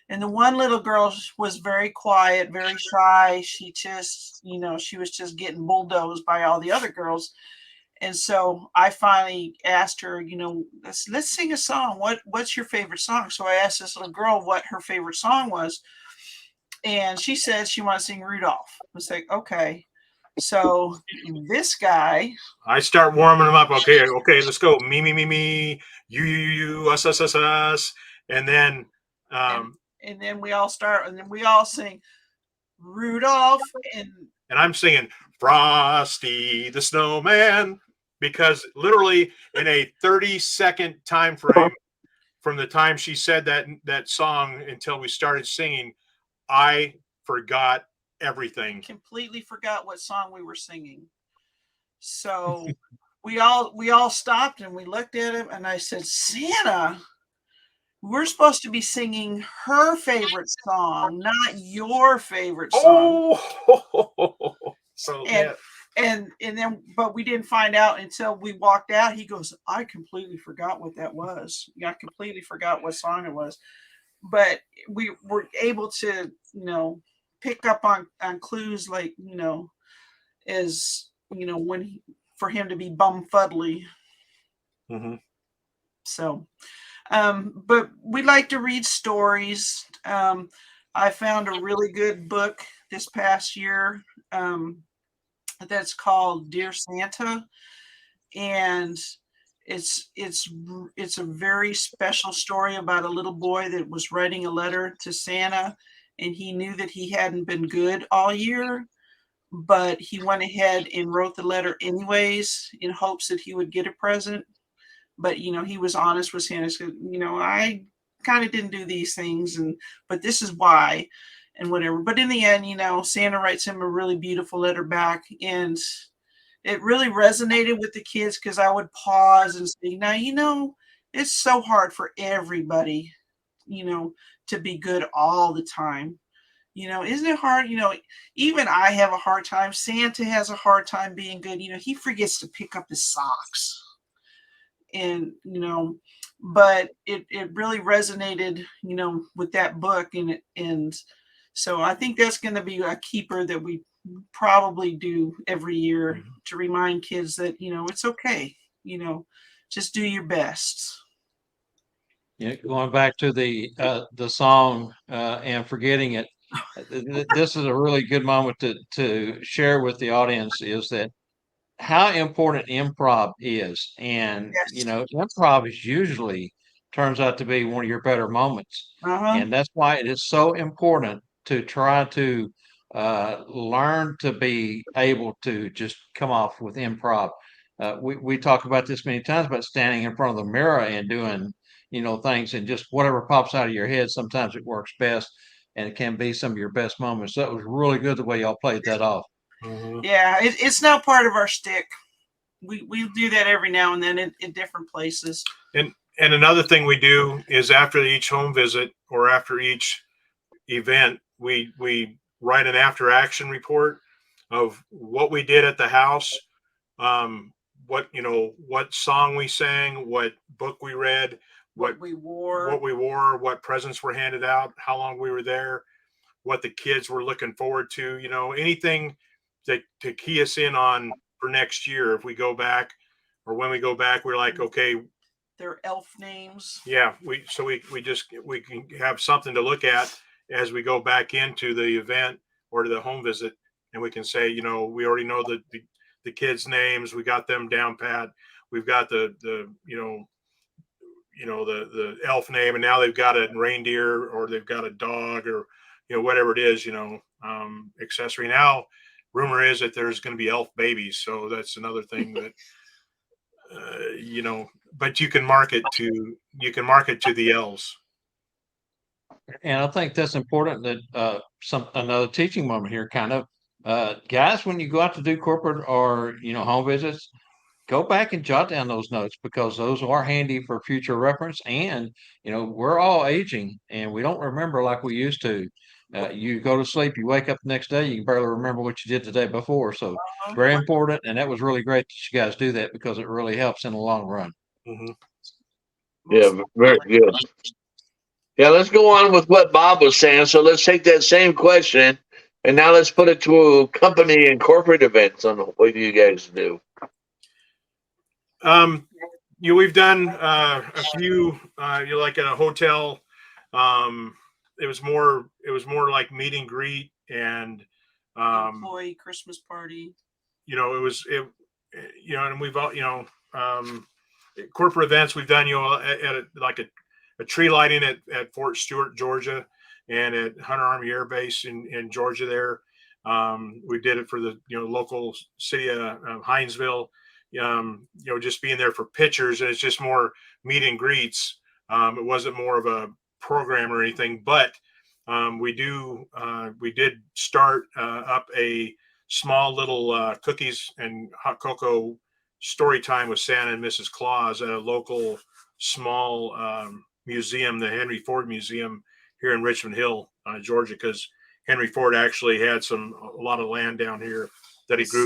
and the one little girl was very quiet, very shy. She just, she was just getting bulldozed by all the other girls. And so I finally asked her, let's sing a song. What's your favorite song? So I asked this little girl what her favorite song was, and she said she wanted to sing Rudolph. I was like, okay. So this guy, I start warming them up. Okay, let's go. Me, you, us, and then and then we all start, and then we all sing Rudolph, and I'm singing Frosty the Snowman, because literally in a 30-second time frame from the time she said that song until we started singing, I forgot everything. Completely forgot what song we were singing. So we all stopped and we looked at him, and I said, Santa, we're supposed to be singing her favorite song, not your favorite song. Oh, so and, yeah. and then, but we didn't find out until we walked out. He goes, I completely forgot what that was. I completely forgot what song it was. But we were able to, pick up on clues, like, as, for him to be bumfuddly. Mm-hmm. So, but we like to read stories. I found a really good book this past year that's called Dear Santa, and it's a very special story about a little boy that was writing a letter to Santa, and he knew that he hadn't been good all year, but he went ahead and wrote the letter anyways in hopes that he would get a present. But he was honest with Santa. Said, I kind of didn't do these things, but this is why, and whatever. But in the end, Santa writes him a really beautiful letter back, and it really resonated with the kids, because I would pause and say, now, it's so hard for everybody, to be good all the time. Isn't it hard? Even I have a hard time. Santa has a hard time being good. He forgets to pick up his socks. And, but it really resonated, with that book. And so I think that's going to be a keeper that we probably do every year, to remind kids that, it's okay. Just do your best. Yeah, going back to the song and forgetting it, this is a really good moment to share with the audience, is that how important improv is. And Yes. improv is usually turns out to be one of your better moments, Uh-huh. and that's why it is so important to try to learn to be able to just come off with improv. We talk about this many times, about standing in front of the mirror and doing things, and just whatever pops out of your head. Sometimes it works best, and it can be some of your best moments. So that was really good the way y'all played that off. Mm-hmm. Yeah, it's now part of our shtick. We do that every now and then in different places. And another thing we do is, after each home visit or after each event, we write an after action report of what we did at the house, what song we sang, what book we read, what we wore, what presents were handed out, how long we were there, what the kids were looking forward to, anything to key us in on for next year. If we go back, or when we go back, we're like, okay, their elf names. Yeah, we can have something to look at as we go back into the event or to the home visit, and we can say, we already know the kids' names, we got them down pat. We've got the elf name, and now they've got a reindeer, or they've got a dog, or whatever it is, accessory. Now rumor is that there's going to be elf babies, so that's another thing that but you can market to the elves. And I think that's important that another teaching moment here, kind of, guys, when you go out to do corporate or home visits, go back and jot down those notes because those are handy for future reference. And we're all aging and we don't remember like we used to. You go to sleep, you wake up the next day, you can barely remember what you did the day before. So very important, and that was really great that you guys do that because it really helps in the long run. Mm-hmm. Yeah, very good. Yeah, let's go on with what Bob was saying. So let's take that same question and now let's put it to company and corporate events on what you guys do. We've done a few. Like at a hotel. It was more like meet and greet and employee Christmas party. And we've all corporate events we've done. At a tree lighting at Fort Stewart, Georgia, and at Hunter Army Air Base in Georgia. There, we did it for the local city of Hinesville. Just being there for pictures, and it's just more meet and greets. It wasn't more of a program or anything, but we did start up a small little cookies and hot cocoa story time with Santa and Mrs. Claus at a local small museum, the Henry Ford Museum here in Richmond Hill, Georgia, because Henry Ford actually had a lot of land down here that he grew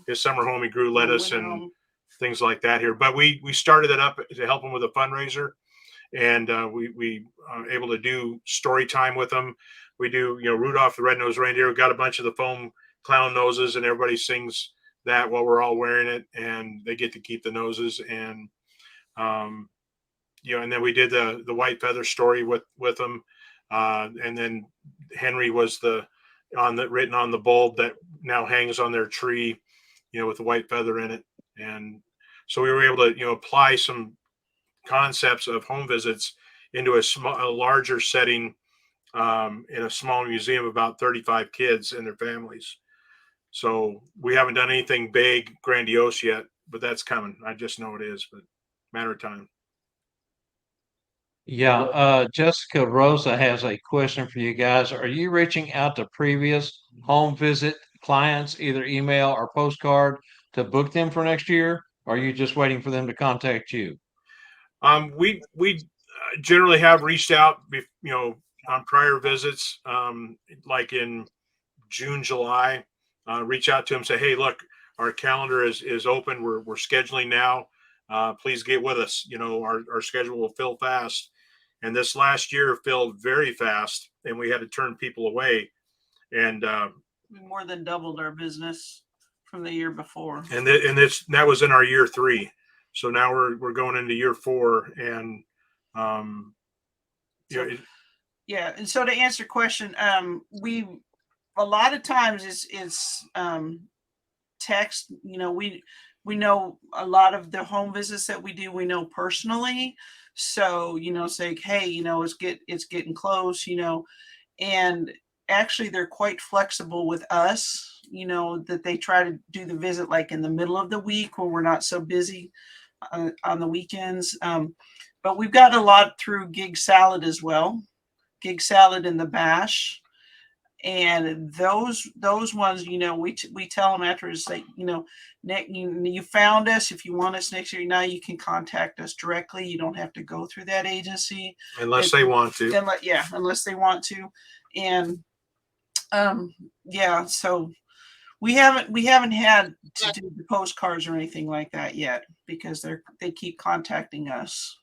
his summer home. He grew lettuce and things like that here. But we started it up to help him with a fundraiser, and we able to do story time with them. We do Rudolph the Red-Nosed Reindeer. We got a bunch of the foam clown noses, and everybody sings that while we're all wearing it, and they get to keep the noses. And and then we did the white feather story with them, and then Henry was written on the bulb that now hangs on their tree, with the white feather in it. And so we were able to apply some concepts of home visits into a larger setting, in a small museum of about 35 kids and their families. So we haven't done anything big, grandiose yet, but that's coming. I just know it is, but matter of time. Yeah, Jessica Rosa has a question for you guys. Are you reaching out to previous home visit clients, either email or postcard, to book them for next year? Or are you just waiting for them to contact you? We generally have reached out, on prior visits, like in June, July, reach out to them, say, hey, look, our calendar is open. We're scheduling now. Please get with us. Our schedule will fill fast. And this last year filled very fast, and we had to turn people away. And we more than doubled our business from the year before. And that was in our year 3. So now we're going into year 4, and yeah. And so to answer your question, we a lot of times it's text. We know a lot of the home visits that we do, we know personally. So, say, hey, it's getting close, and actually they're quite flexible with us, that they try to do the visit like in the middle of the week when we're not so busy on the weekends. But we've got a lot through Gig Salad as well, Gig Salad and the Bash. And those ones, we tell them after, it's like, Nick, you found us. If you want us next year, now you can contact us directly. You don't have to go through that agency unless they want to. Unless they want to. And so we haven't had to do the postcards or anything like that yet because they keep contacting us.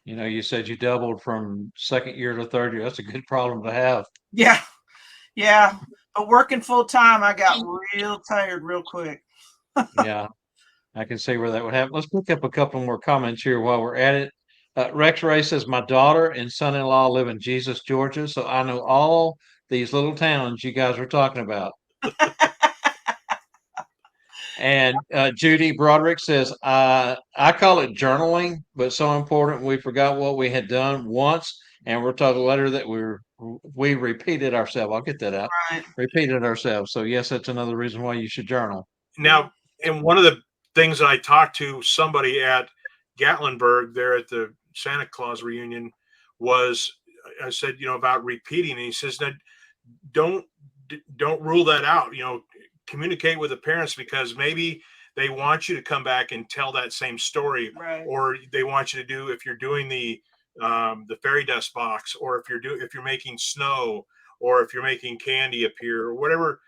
You said you doubled from second year to third year. That's a good problem to have. Yeah. But working full time, I got real tired real quick. Yeah, I can see where that would happen. Let's pick up a couple more comments here while we're at it. Rex Ray says, my daughter and son-in-law live in Jesus, Georgia, so I know all these little towns you guys were talking about. And Judy Broderick says, I call it journaling, but so important we forgot what we had done once, and we're told a letter that we we repeated ourselves. I'll get that out. Right. Repeated ourselves. So yes, that's another reason why you should journal. Now, and one of the things that I talked to somebody at Gatlinburg there at the Santa Claus reunion was, I said, about repeating, and he says that don't rule that out. Communicate with the parents, because maybe they want you to come back and tell that same story, Right. or they want you to do, if you're doing the fairy dust box, or if you're making snow, or if you're making candy appear, or whatever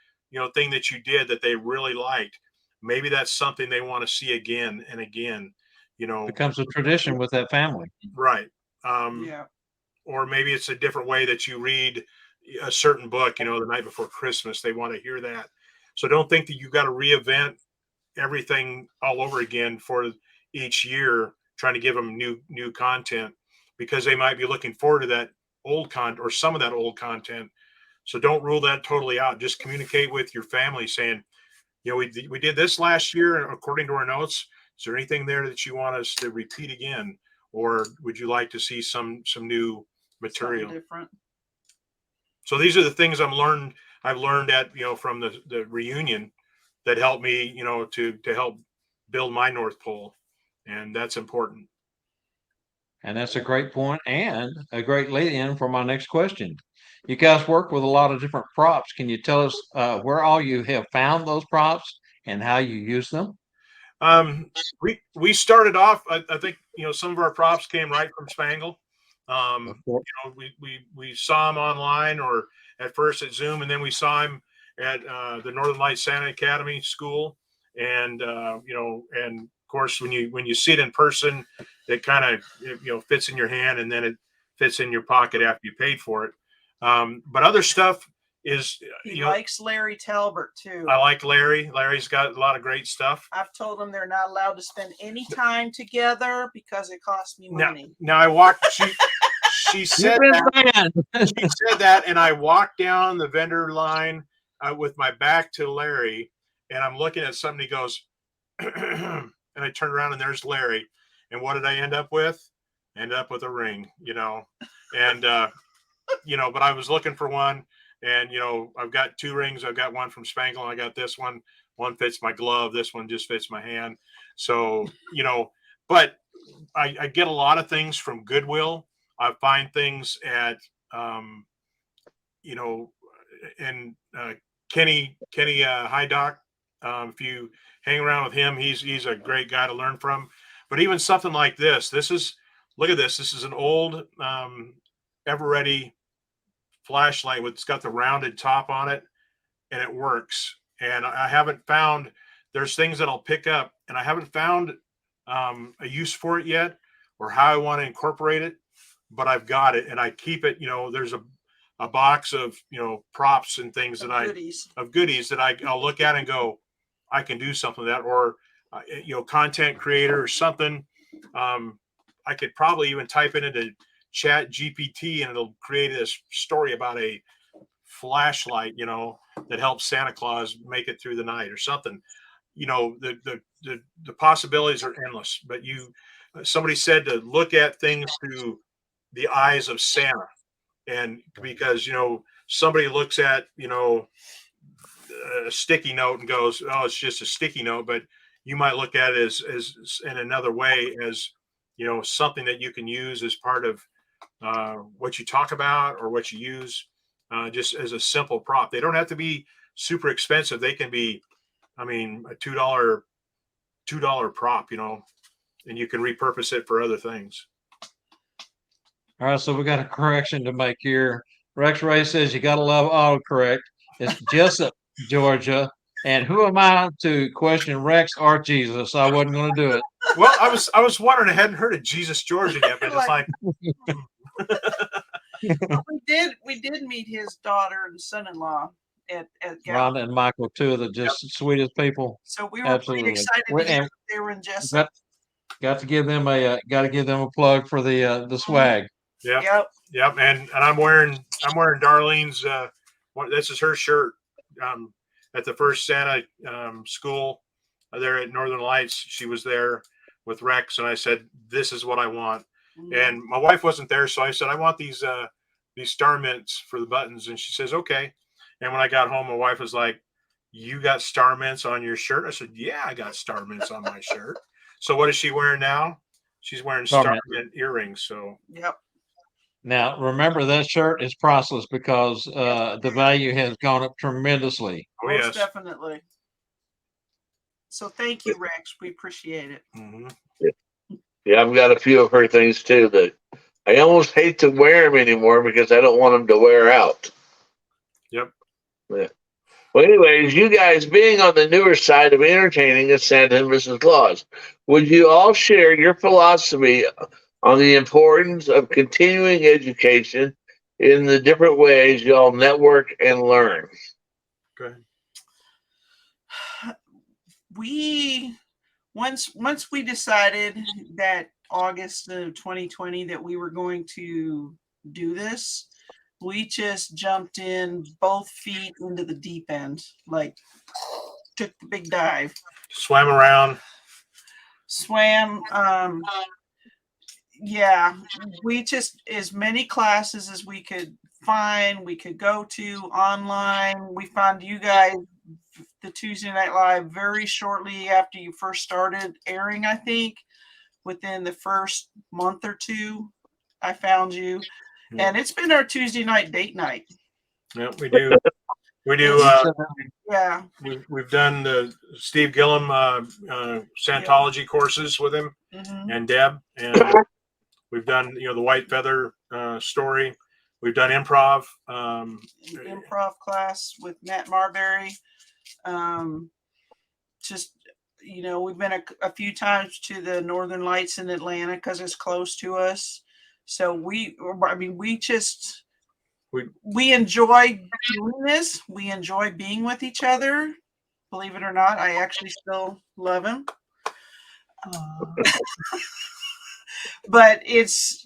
thing that you did that they really liked. Maybe that's something they want to see again and again. Becomes a tradition with that family. Right. Yeah. Or maybe it's a different way that you read a certain book, the night before Christmas. They want to hear that. So don't think that you've got to reinvent everything all over again for each year, trying to give them new content, because they might be looking forward to that old content or some of that old content. So don't rule that totally out. Just communicate with your family saying, we did this last year according to our notes. Is there anything there that you want us to repeat again? Or would you like to see some new material? Something different. So these are the things I've learned at, from the reunion that helped me, to help build my North Pole. And that's important. And that's a great point and a great lead in for my next question. You guys work with a lot of different props. Can you tell us where all you have found those props and how you use them? We started off, I think, some of our props came right from Spangle. Of course. We saw him online, or at first at Zoom, and then we saw him at the Northern Lights Santa Academy School. And and of course, when you see it in person, it kind of fits in your hand, and then it fits in your pocket after you paid for it. But other stuff is, He likes Larry Talbert too. I like Larry. Larry's got a lot of great stuff. I've told them they're not allowed to spend any time together because it costs me money. Now I walked. She said that. She said that, and I walked down the vendor line with my back to Larry, and I'm looking at something. He goes, and I turned around, and there's Larry. And what did I end up with? End up with a ring, and but I was looking for one. And, I've got two rings. I've got one from Spangle, and I got this one. One fits my glove. This one just fits my hand. So, but I get a lot of things from Goodwill. I find things at, and Kenny Hydock. If you hang around with him, he's a great guy to learn from. But even something like this, look at this. This is an old Everrett flashlight it's got the rounded top on it, and it works. And I haven't found, there's things that I'll pick up, and I haven't found a use for it yet, or how I want to incorporate it, but I've got it, and I keep it. There's a box of props and things goodies that I'll look at and go, I can do something with that, or content creator or something. I could probably even type it into Chat GPT, and it'll create a story about a flashlight, that helps Santa Claus make it through the night or something. The possibilities are endless. But somebody said to look at things through the eyes of Santa, and because somebody looks at a sticky note and goes, oh, it's just a sticky note, but you might look at it as in another way, as something that you can use as part of what you talk about or what you use, just as a simple prop. They don't have to be super expensive. They can be, a $2 prop, and you can repurpose it for other things. All right, so we got a correction to make here. Rex Ray says you got to love autocorrect. It's Jessup, Georgia. And who am I to question Rex or Jesus? I wasn't going to do it. Well, I was wondering. I hadn't heard of Jesus, Georgia yet, but it's like. we did meet his daughter and son-in-law at Rhonda and Michael, two of the sweetest people. So we were pretty excited to hear that they were in Jessup. Got to give them a plug for the swag. Yep. And I'm wearing Darlene's. This is her shirt. At the first Santa school there at Northern Lights, she was there with Rex, and I said, "This is what I want." Mm-hmm. And my wife wasn't there, so I said, "I want these these star mints for the buttons. And she says, okay. And when I got home, my wife was like, you got star mints on your shirt? I said, yeah, I got star mints on my shirt. So what is she wearing now? She's wearing star mint earrings. So Yep. Now, remember that shirt is priceless because the value has gone up tremendously. oh, Most yes. definitely. So thank you, Rex. We appreciate it. Mm-hmm. Yeah, I've got a few of her things too that I almost hate to wear them anymore because I don't want them to wear out. Yep. Yeah. Well, anyways, you guys being on the newer side of entertaining as Santa and Mrs. Claus, would you all share your philosophy on the importance of continuing education in the different ways y'all network and learn? Go ahead. We once we decided that August of 2020 that we were going to do this, we just jumped in both feet into the deep end, like took the big dive, Swam around. swam. Yeah, we just as many classes as we could find, we could go to online. We found you guys, the Tuesday Night Live, very shortly after you first started airing, I think. Within the first month or two, I found you. Yeah. And it's been our Tuesday night date night. Yeah, we do. We do. Yeah. We've done the Steve Gillum Santology courses with him and Deb, and we've done the White Feather story. We've done improv. Improv class with Matt Marbury. Just we've been a few times to the Northern Lights in Atlanta because it's close to us. So we enjoy doing this. We enjoy being with each other. Believe it or not, I actually still love him. But it's,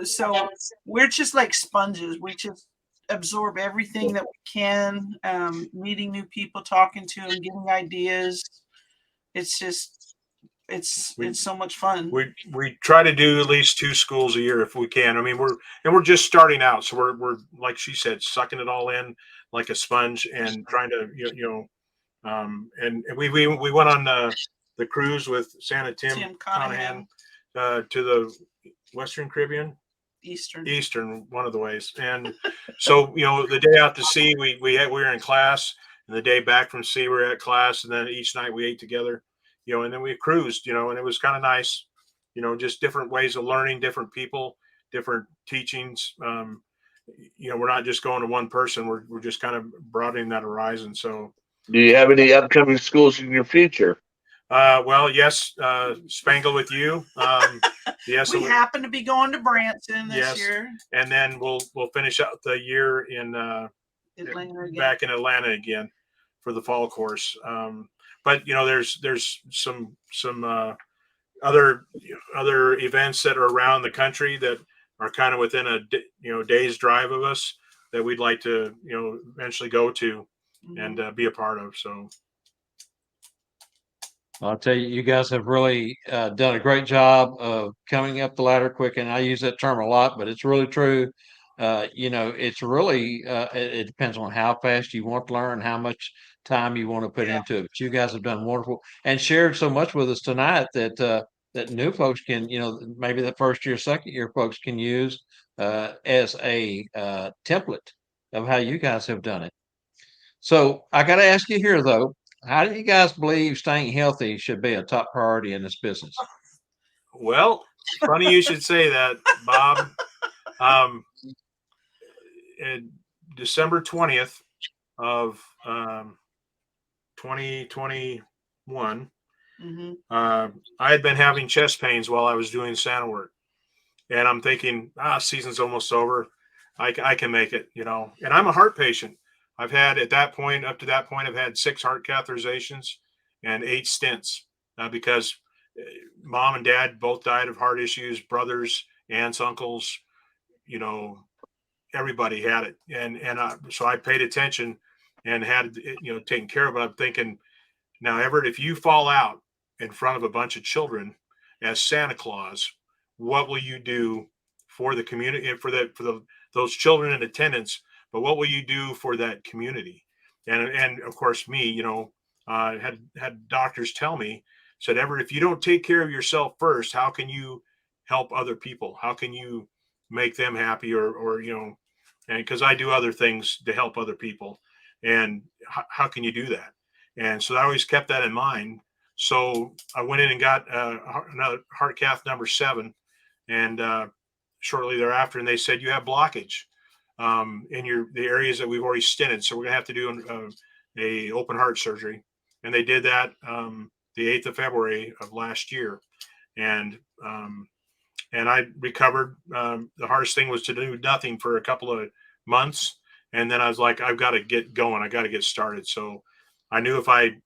so we're just like sponges. We just absorb everything that we can, meeting new people, talking to them, getting ideas. It's just, it's so much fun. We try to do at least 2 schools a year if we can. I mean, we're just starting out, so we're like she said, sucking it all in like a sponge and trying to and we went on the cruise with Santa Tim Conahan to the Western Caribbean, Eastern one of the ways. And so the day out to sea we were in class, and the day back from sea we were at class, and then each night we ate together. And then we cruised, and it was kind of nice, just different ways of learning, different people, different teachings. We're not just going to one person. We're just kind of broadening that horizon. So, do you have any upcoming schools in your future? Well, yes, Spangle with you. Yes, we happen to be going to Branson this year, and then we'll finish out the year in Atlanta back in Atlanta again for the fall course. But there's some other events that are around the country that are kind of within a day's drive of us that we'd like to eventually go to and be a part of. So I'll tell you, you guys have really done a great job of coming up the ladder quick, and I use that term a lot, but it's really true. It's really it depends on how fast you want to learn, how much time you want to put into it. But you guys have done wonderful and shared so much with us tonight that that new folks can, maybe the first year, second year folks can use as a template of how you guys have done it. So I got to ask you here, though, how do you guys believe staying healthy should be a top priority in this business? Well, funny you should say that, Bob. December 20th of 2021, I had been having chest pains while I was doing Santa work. And I'm thinking, season's almost over. I can make it, And I'm a heart patient. I've had up to that point, I've had 6 heart catheterizations and 8 stents because mom and dad both died of heart issues, brothers, aunts, uncles, everybody had it. And so I paid attention and had it, taken care of it. I'm thinking, now, Everett, if you fall out in front of a bunch of children as Santa Claus, what will you do for the community, for the those children in attendance, but what will you do for that community? And of course, me, had doctors tell me, said, Everett, if you don't take care of yourself first, how can you help other people? How can you make them happy, or and because I do other things to help other people, and how can you do that? And so I always kept that in mind. So I went in and got another heart cath number 7, and shortly thereafter, and they said, you have blockage in the areas that we've already stented, so we're gonna have to do a open heart surgery. And they did that the 8th of February of last year, and I recovered. The hardest thing was to do nothing for a couple of months, and then I was like, I've got to get going. I got to get started. So I knew if I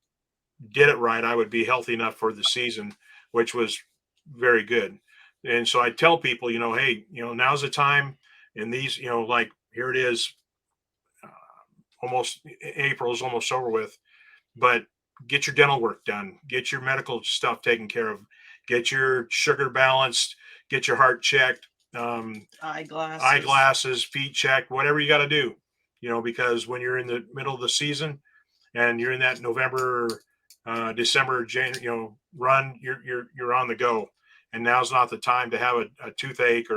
did it right, I would be healthy enough for the season, which was very good. And so I tell people, hey, now's the time. And these, like here it is, almost April is almost over with, but get your dental work done, get your medical stuff taken care of, get your sugar balanced, get your heart checked, eyeglasses, feet checked, whatever you got to do, because when you're in the middle of the season and you're in that November, December, January, run, you're on the go. And now's not the time to have a toothache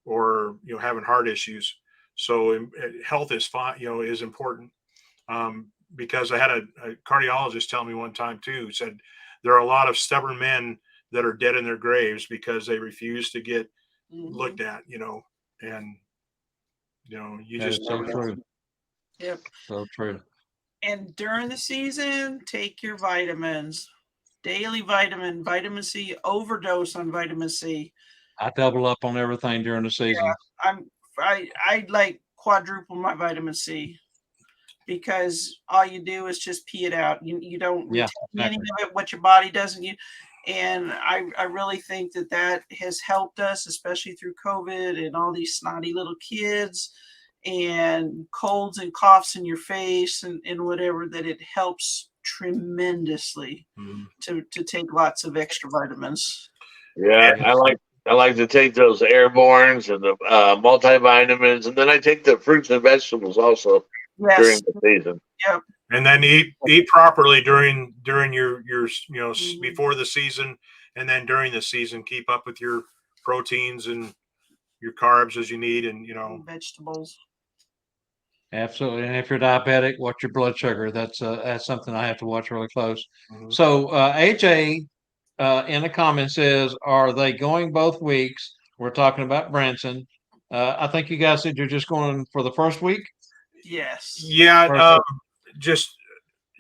or having heart issues. So health is fine, is important. Because I had a cardiologist tell me one time too, who said there are a lot of stubborn men that are dead in their graves because they refuse to get looked at, and you That just is so true. Yep. So true. And during the season, take your vitamins. Daily vitamin C, overdose on vitamin C. I double up on everything during the season. I like quadruple my vitamin C, because all you do is just pee it out. You don't retain any of it, what your body doesn't use. And I really think that has helped us, especially through COVID and all these snotty little kids and colds and coughs in your face and whatever, that it helps tremendously to take lots of extra vitamins. Yeah, I like to take those airborns and the multivitamins, and then I take the fruits and vegetables also during the season. Yep. And then eat properly during your before the season, and then during the season, keep up with your proteins and your carbs as you need, and vegetables. Absolutely. And if you're diabetic, watch your blood sugar. That's something I have to watch really close. So AJ in the comments says, are they going both weeks? We're talking about Branson. I think you guys said you're just going for the first week. Yes. Yeah. Just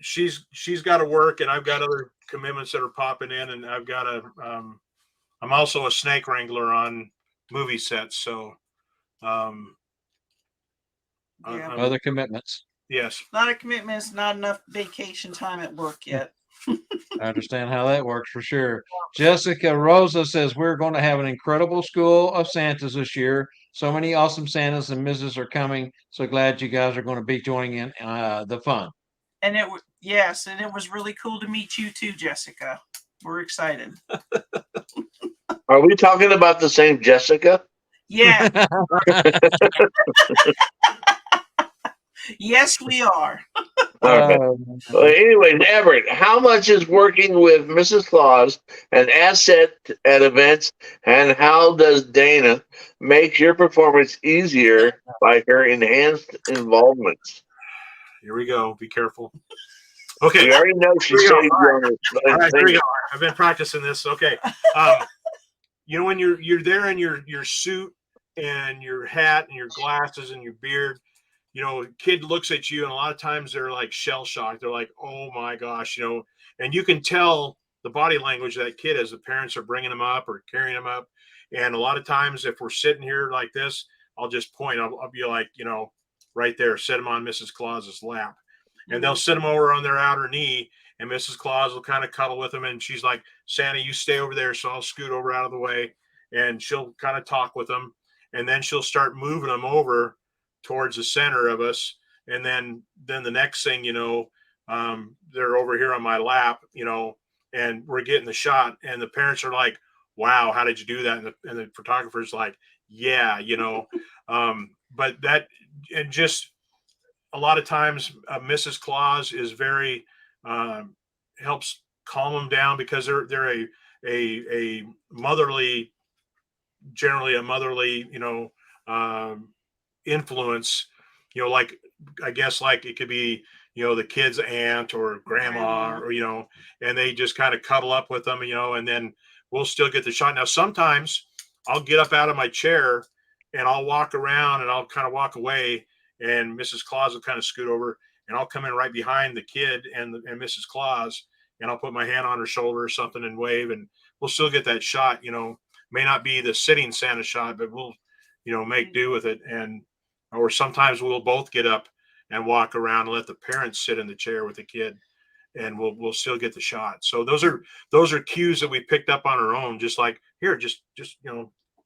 she's got to work, and I've got other commitments that are popping in, and I've got to. I'm also a snake wrangler on movie sets, so. Other commitments. Yes. A lot of commitments, not enough vacation time at work yet. I understand how that works for sure. Jessica Rosa says we're going to have an incredible school of Santas this year. So many awesome Santas and Mrs. are coming. So glad you guys are going to be joining in the fun. And it was really cool to meet you too, Jessica. We're excited. Are we talking about the same Jessica? Yeah. Yes, we are. Okay. Well, anyways, Everett, how much is working with Mrs. Claus an asset at events, and how does Dana make your performance easier by her enhanced involvements? Here we go. Be careful. Okay. We already know she saved you on All right, here we go. I've been practicing this. Okay. When you're there in your suit and your hat and your glasses and your beard, a kid looks at you, and a lot of times they're like shell shocked. They're like, oh my gosh, and you can tell the body language of that kid as the parents are bringing them up or carrying them up. And a lot of times if we're sitting here like this, I'll just point, I'll be like, right there, set them on Mrs. Claus's lap, and they'll sit them over on their outer knee, and Mrs. Claus will kind of cuddle with them. And she's like, Santa, you stay over there. So I'll scoot over out of the way, and she'll kind of talk with them. And then she'll start moving them over towards the center of us, and then the next thing they're over here on my lap, and we're getting the shot, and the parents are like, wow, how did you do that? And the photographer's like, yeah, but that, and just a lot of times, Mrs. Claus is very helps calm them down, because they're a motherly, generally a motherly, influence. Like, I guess, like, it could be, the kid's aunt or grandma, or and they just kind of cuddle up with them, and then we'll still get the shot. Now sometimes I'll get up out of my chair and I'll walk around and I'll kind of walk away, and Mrs. Claus will kind of scoot over, and I'll come in right behind the kid and Mrs. Claus, and I'll put my hand on her shoulder or something and wave, and we'll still get that shot. May not be the sitting Santa shot, but we'll, make do with it. And, or sometimes we'll both get up and walk around and let the parents sit in the chair with the kid, and we'll still get the shot. So those are cues that we picked up on our own. Just like, here, just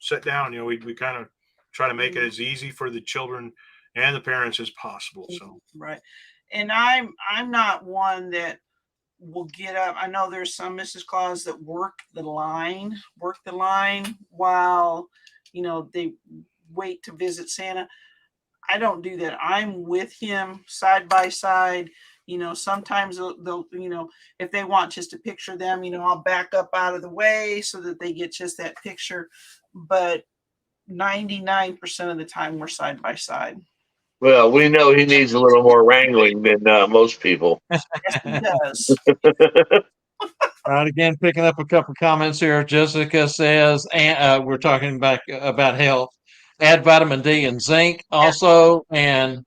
sit down. We kind of try to make it as easy for the children and the parents as possible. So right. And I'm not one that will get up. I know there's some Mrs. Claus that work the line while they wait to visit Santa. I don't do that. I'm with him side by side. Sometimes they'll if they want just to picture them, I'll back up out of the way so that they get just that picture. But 99% of the time we're side by side. Well, we know he needs a little more wrangling than most people. Yes, he does. All right, again, picking up a couple comments here. Jessica says, and we're talking about health. Add vitamin D and zinc also. And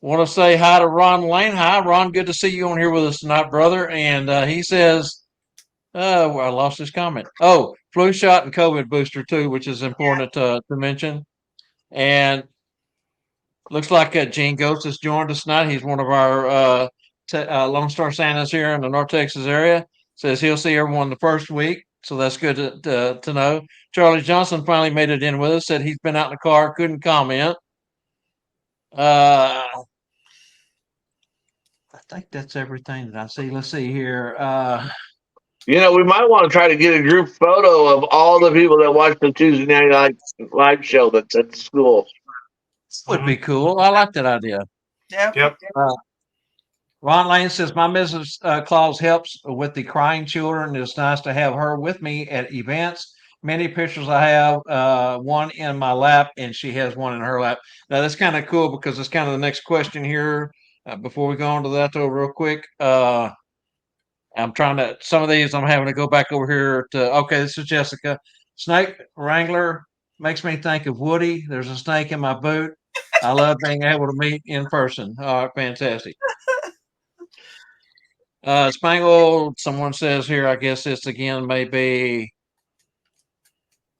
want to say hi to Ron Lane. Hi, Ron. Good to see you on here with us tonight, brother. And he says, well, I lost his comment. Oh, flu shot and COVID booster too, which is important to mention. And looks like Gene Ghost has joined us tonight. He's one of our Lone Star Santas here in the North Texas area. Says he'll see everyone the first week, so that's good to know. Charlie Johnson finally made it in with us. Said he's been out in the car, couldn't comment. I think that's everything that I see. Let's see here. We might want to try to get a group photo of all the people that watch the Tuesday night live show that's at the school. Would be cool. I like that idea. Yep. Ron Lane says, my Mrs. Claus helps with the crying children. It's nice to have her with me at events. Many pictures I have, one in my lap, and she has one in her lap. Now, that's kind of cool because it's kind of the next question here. Before we go on to that, though, real quick, some of these, I'm having to go back over here okay, this is Jessica. Snake Wrangler makes me think of Woody. There's a snake in my boot. I love being able to meet in person. All right, fantastic. Spangle, someone says here, I guess this again may be,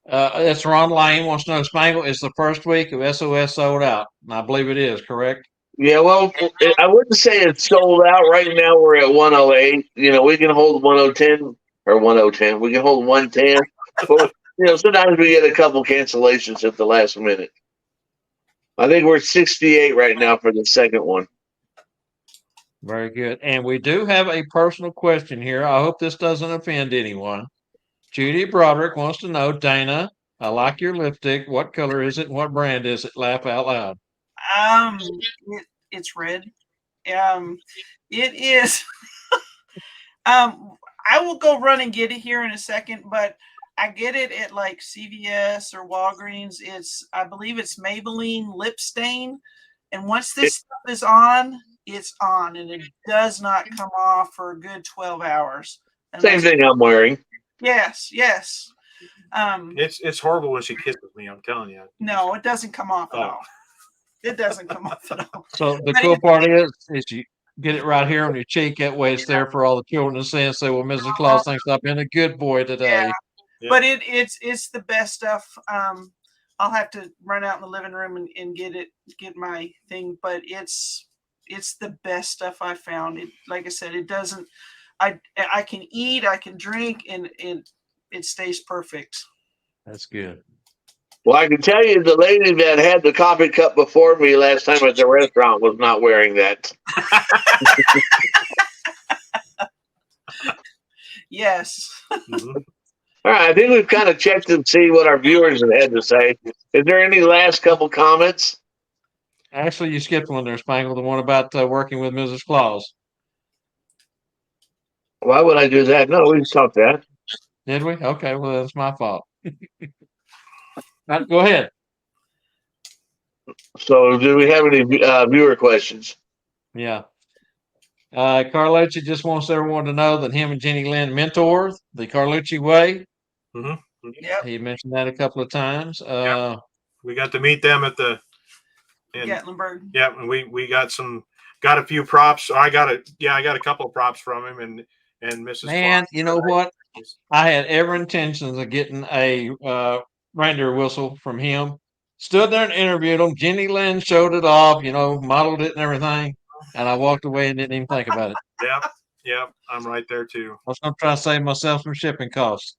it's Ron Lane wants to know, Spangle, is the first week of SOS sold out? And I believe it is, correct? Yeah, well, I wouldn't say it's sold out. Right now we're at 108. We can hold 110 or 1010. We can hold 110. But, sometimes we get a couple cancellations at the last minute. I think we're 68 right now for the second one. Very good. And we do have a personal question here. I hope this doesn't offend anyone. Judy Broderick wants to know, Dana, I like your lipstick. What color is it? And what brand is it? Laugh out loud. It's red. It is. I will go run and get it here in a second, but I get it at like CVS or Walgreens. I believe it's Maybelline lip stain. And once this stuff is on, it's on, and it does not come off for a good 12 hours. Same thing I'm wearing. Yes. it's horrible when she kisses me. I'm telling you. No, it doesn't come off at all. It doesn't come off at all. So the cool part is you get it right here on your cheek. That way it's there for all the children to see and say, well, Mrs. Claus thinks I've been a good boy today. Yeah. But it's the best stuff. I'll have to run out in the living room and get my thing, but it's the best stuff I found. It, like I said, it doesn't, I can eat, I can drink, and it stays perfect. That's good. Well, I can tell you the lady that had the coffee cup before me last time at the restaurant was not wearing that. Yes. Mm-hmm. All right, I think we've kind of checked and see what our viewers have had to say. Is there any last couple comments? Actually, you skipped one there, Spangle. The one about working with Mrs. Claus. Why would I do that? No, we just talked that. Did we? Okay, well, that's my fault. Go ahead. So, do we have any viewer questions? Yeah. Carlucci just wants everyone to know that him and Jenny Lynn mentor the Carlucci way. Hmm. Yep. He mentioned that a couple of times. We got to meet them at the Gatlinburg. Yeah, and we got a few props. I got a couple of props from him and Mrs. Man, Clark. you know what? I had every intentions of getting a reindeer whistle from him. Stood there and interviewed him. Jenny Lynn showed it off, modeled it and everything. And I walked away and didn't even think about it. Yeah, I'm right there too. I was going to try to save myself some shipping costs.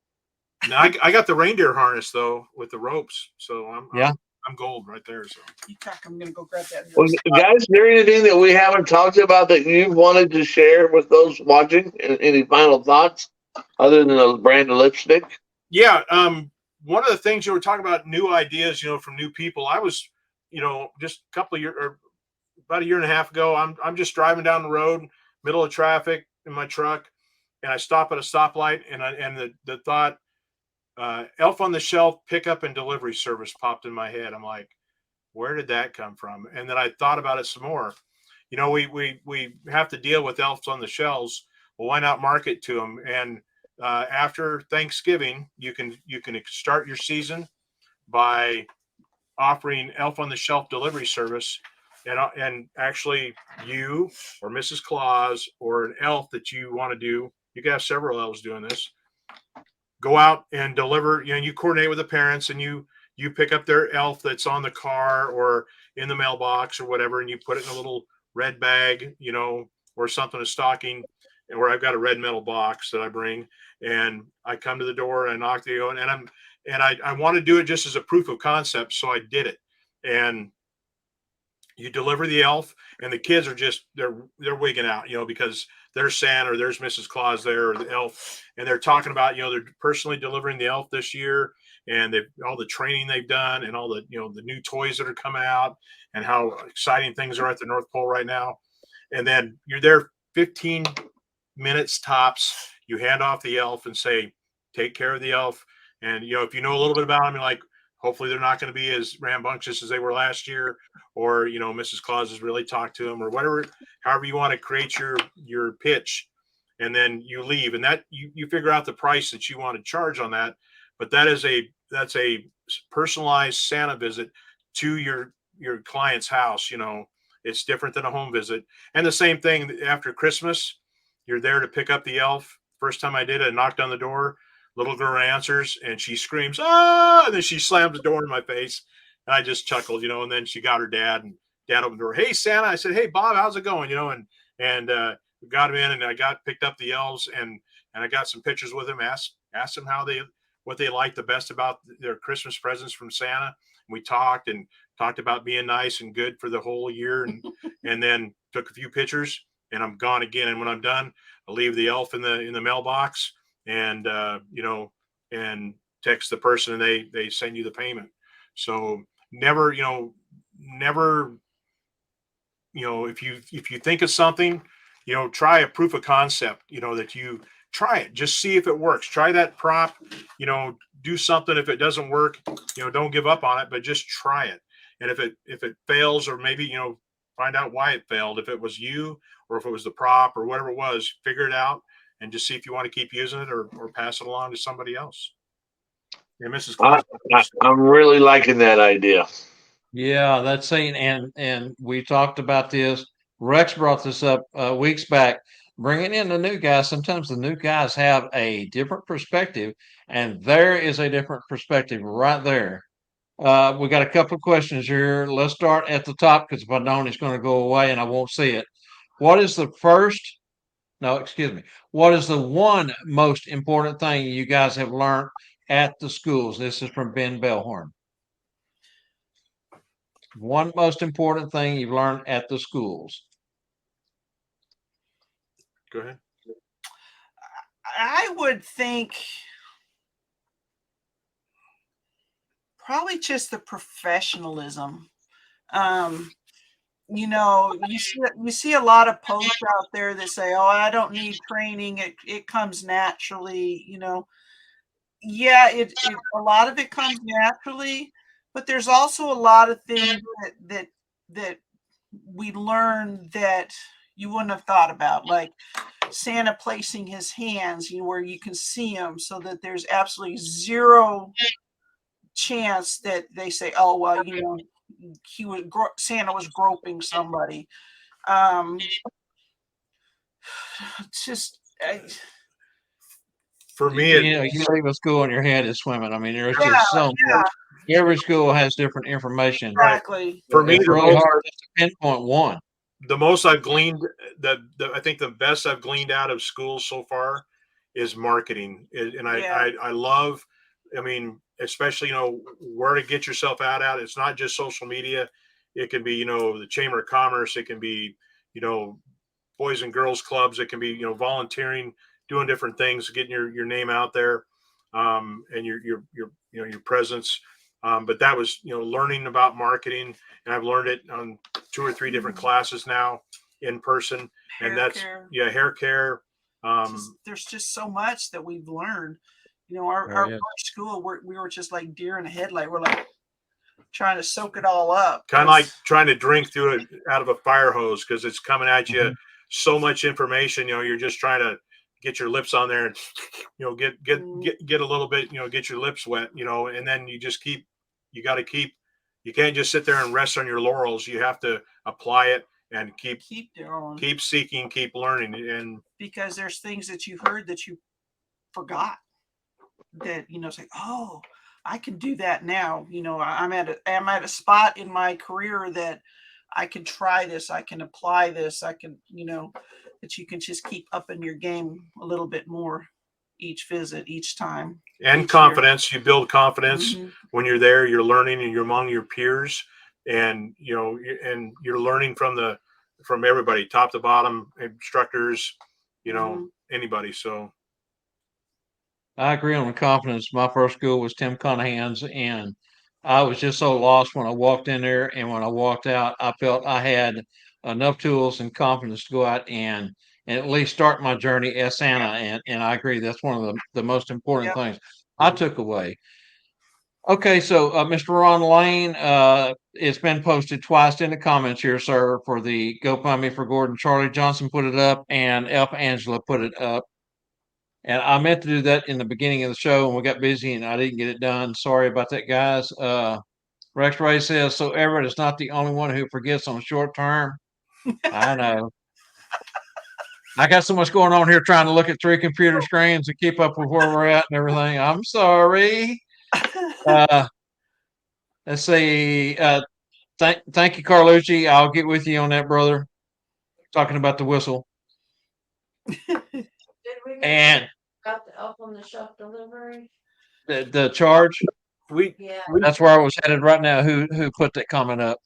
Now I got the reindeer harness though with the ropes, so I'm gold right there. So You talk. I'm gonna go grab that. Well, guys, is there anything that we haven't talked about that you wanted to share with those watching? Any final thoughts other than a brand of lipstick? yeah, one of the things you were talking about, new ideas, from new people. I was, just a couple of years or about a year and a half ago, I'm just driving down the road, middle of traffic in my truck, and I stop at a stoplight, and the thought, Elf on the Shelf pickup and delivery service popped in my head. I'm like, where did that come from? And then I thought about it some more. We have to deal with elves on the shelves. Well, why not market to them? And after Thanksgiving, you can start your season by offering Elf on the Shelf delivery service, and actually you or Mrs. Claus or an elf that you want to do. You can have several elves doing this. Go out and deliver. You coordinate with the parents, and you pick up their elf that's on the car or in the mailbox or whatever, and you put it in a little red bag, or something, a stocking, or I've got a red metal box that I bring, and I come to the door and I knock the door, and I want to do it just as a proof of concept, so I did it. And you deliver the elf, and the kids are just they're wigging out, because there's Santa or there's Mrs. Claus there or the elf, and they're talking about they're personally delivering the elf this year, and they've all the training they've done and all the the new toys that are coming out and how exciting things are at the North Pole right now. And then you're there 15 minutes tops. You hand off the elf and say, take care of the elf. And if you know a little bit about them, you're like, hopefully they're not going to be as rambunctious as they were last year, or Mrs. Claus has really talked to them, or whatever, however you want to create your pitch. And then you leave, and that you figure out the price that you want to charge on that. But that's a personalized Santa visit to your client's house. It's different than a home visit. And the same thing after Christmas, you're there to pick up the elf. First time I did it, I knocked on the door. Little girl answers and she screams, "Ah!" And then she slams the door in my face. And I just chuckled, and then she got her dad, and dad opened the door. "Hey, Santa." I said, "Hey, Bob, how's it going?" And got him in, and I picked up the elves, and I got some pictures with him, asked them what they liked the best about their Christmas presents from Santa. And we talked about being nice and good for the whole year, and then took a few pictures, and I'm gone again. And when I'm done, I leave the elf in the mailbox, and and text the person, and they send you the payment. So never if you think of something, try a proof of concept, that you try it, just see if it works. Try that prop, do something. If it doesn't work, don't give up on it, but just try it. And if it fails, or maybe find out why it failed, if it was you or if it was the prop or whatever it was, figure it out, and just see if you want to keep using it or pass it along to somebody else. Yeah, Mrs. Clark. I'm really liking that idea. Yeah, that's saying, and we talked about this. Rex brought this up weeks back. Bringing in the new guys, sometimes the new guys have a different perspective, and there is a different perspective right there. We got a couple of questions here. Let's start at the top, because if I don't, it's going to go away and I won't see it. What is the first? No, excuse me. What is the one most important thing you guys have learned at the schools? This is from Ben Bellhorn. One most important thing you've learned at the schools. Go ahead. I would think probably just the professionalism. you see a lot of posts out there that say, "Oh, I don't need training. It comes naturally." Yeah, it a lot of it comes naturally, but there's also a lot of things that we learn that you wouldn't have thought about, like Santa placing his hands, where you can see him, so that there's absolutely zero chance that they say, "Oh, well, Santa was groping somebody." Um, it's just, For me, You leave a school and your head is swimming. I mean, there's yeah, just so yeah, much. Every school has different information. right. exactly. For me, It's the really most hard just to pinpoint one. the most I've gleaned, I think the best I've gleaned out of schools so far is marketing. And Yeah, I love, I mean, especially, where to get yourself out at. It's not just social media. It can be, the Chamber of Commerce. It can be, you know, boys and girls clubs. It can be, volunteering, doing different things, getting your name out there, and your presence. But that was, learning about marketing, and I've learned it on 2 or 3 different classes now in person. And hair that's, care. yeah, hair care. There's just so much that we've learned. There Our is. first school, we were just like deer in a headlight. We're like trying to soak it all up. Kind of like trying to drink through it out of a fire hose, because it's coming at you Mhm. so much information. You're just trying to get your lips on there and get a little bit, get your lips wet, and then you got to keep, you can't just sit there and rest on your laurels. You have to apply it and keep going, keep seeking, keep learning. And because there's things that you heard that you forgot, that it's like, oh, I can do that now. I'm at a spot in my career that I can try this, I can apply this, I can, that you can just keep upping your game a little bit more each visit, each time, each year. confidence, you build confidence Mhm. when you're there, you're learning, and you're among your peers, and and you're learning from everybody, top to bottom, instructors, Mhm. anybody. So I agree on the confidence. My first school was Tim Conahan's, and I was just so lost when I walked in there, and when I walked out, I felt I had enough tools and confidence to go out and at least start my journey as Santa. And I agree, that's one of the most important Yep. things I took away. Okay, so Mr. Ron Lane, it's been posted twice in the comments here, sir, for the GoFundMe for Gordon. Charlie Johnson put it up, and Elf Angela put it up. And I meant to do that in the beginning of the show, and we got busy, and I didn't get it done. Sorry about that, guys. Rex Ray says, so Everett is not the only one who forgets on short term. I know. I got so much going on here trying to look at 3 computer screens and keep up with where we're at and everything. I'm sorry. Uh, let's see. Thank you, Carlucci. I'll get with you on that, brother. Talking about the whistle. Did we get And got the Elf on the Shelf delivery? the charge, we Yeah. that's where I was headed right now. Who put that comment up?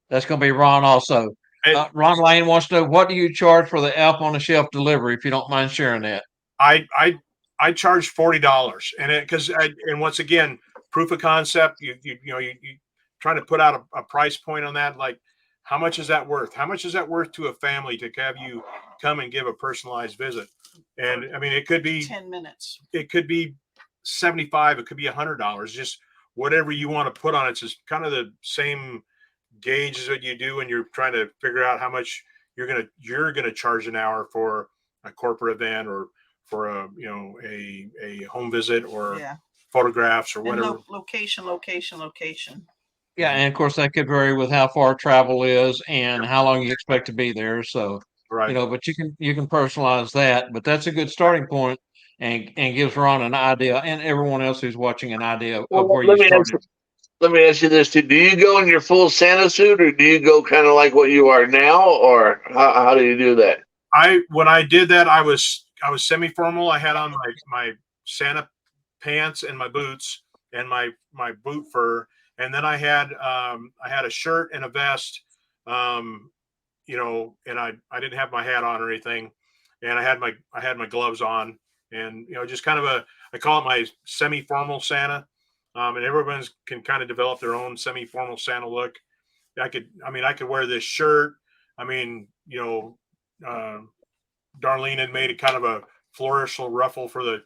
That's going to be Ron also. I Ron Lane wants to know, what do you charge for the Elf on the Shelf delivery, if you don't mind sharing that? I charge $40, and and once again, proof of concept. You trying to put out a price point on that, like, how much is that worth? How much is that worth to a family to have you come and give a personalized visit? And I mean, it could be 10 minutes. 75, it could be $100, just whatever you want to put on it. It's just kind of the same gauge as what you do when you're trying to figure out how much you're gonna charge an hour for a corporate event, or for a home visit, or Yeah. photographs, or And whatever. location. Yeah, and of course that could vary with how far travel is and how long you expect to be there. So, Right. but you can personalize that. But that's a good starting point, and gives Ron an idea and everyone else who's watching an idea of Well, where you started. let me ask you this too. Do you go in your full Santa suit, or do you go kind of like what you are now, or how do you do that? When I did that, I was semi-formal. I had on my Santa pants and my boots and my boot fur, and then I had a shirt and a vest, um, and I didn't have my hat on or anything, and I had my gloves on, and just kind of I call it my semi-formal Santa. and everyone can kind of develop their own semi-formal Santa look. I could wear this shirt. I mean, Darlene had made a kind of a flourish ruffle for the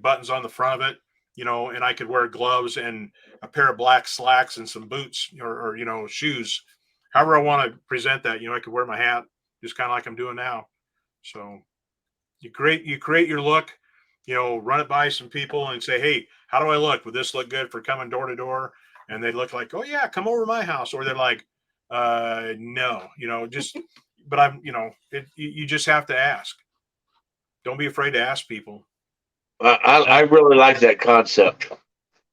buttons on the front of it, and I could wear gloves and a pair of black slacks and some boots or shoes. However I want to present that, I could wear my hat just kind of like I'm doing now. So you create your look, run it by some people and say, hey, how do I look? Would this look good for coming door to door? And they look like, oh yeah, come over to my house. Or they're like, no, but you just have to ask. Don't be afraid to ask people. I really like that concept.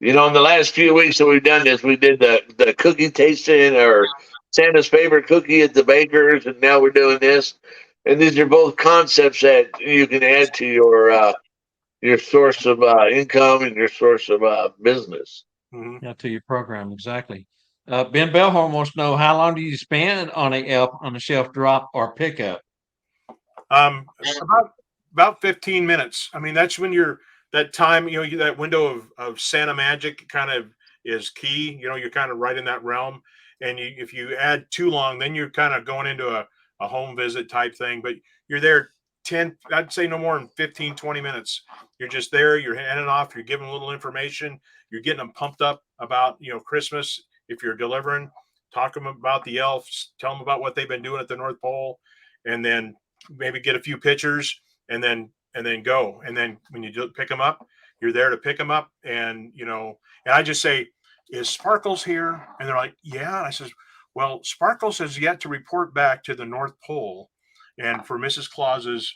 In the last few weeks that we've done this, we did the cookie tasting or Santa's favorite cookie at the baker's, and now we're doing this. And these are both concepts that you can add to your source of income and your source of business. Mm-hmm. Yeah, to your program, exactly. Ben Bellhorn wants to know, how long do you spend on on a shelf drop or pickup? About 15 minutes. I mean, that's when that time, that window of Santa magic kind of is key. You're kind of right in that realm. And if you add too long, then you're kind of going into a home visit type thing. But you're there I'd say no more than 15, 20 minutes. You're just there. You're handing off. You're giving a little information. You're getting them pumped up about, Christmas. If you're delivering, talk to them about the elves, tell them about what they've been doing at the North Pole, and then maybe get a few pictures and then go. And then when you pick them up, you're there to pick them up. And, and I just say, is Sparkles here? And they're like, yeah. And I says, well, Sparkles has yet to report back to the North Pole. And for Mrs. Claus's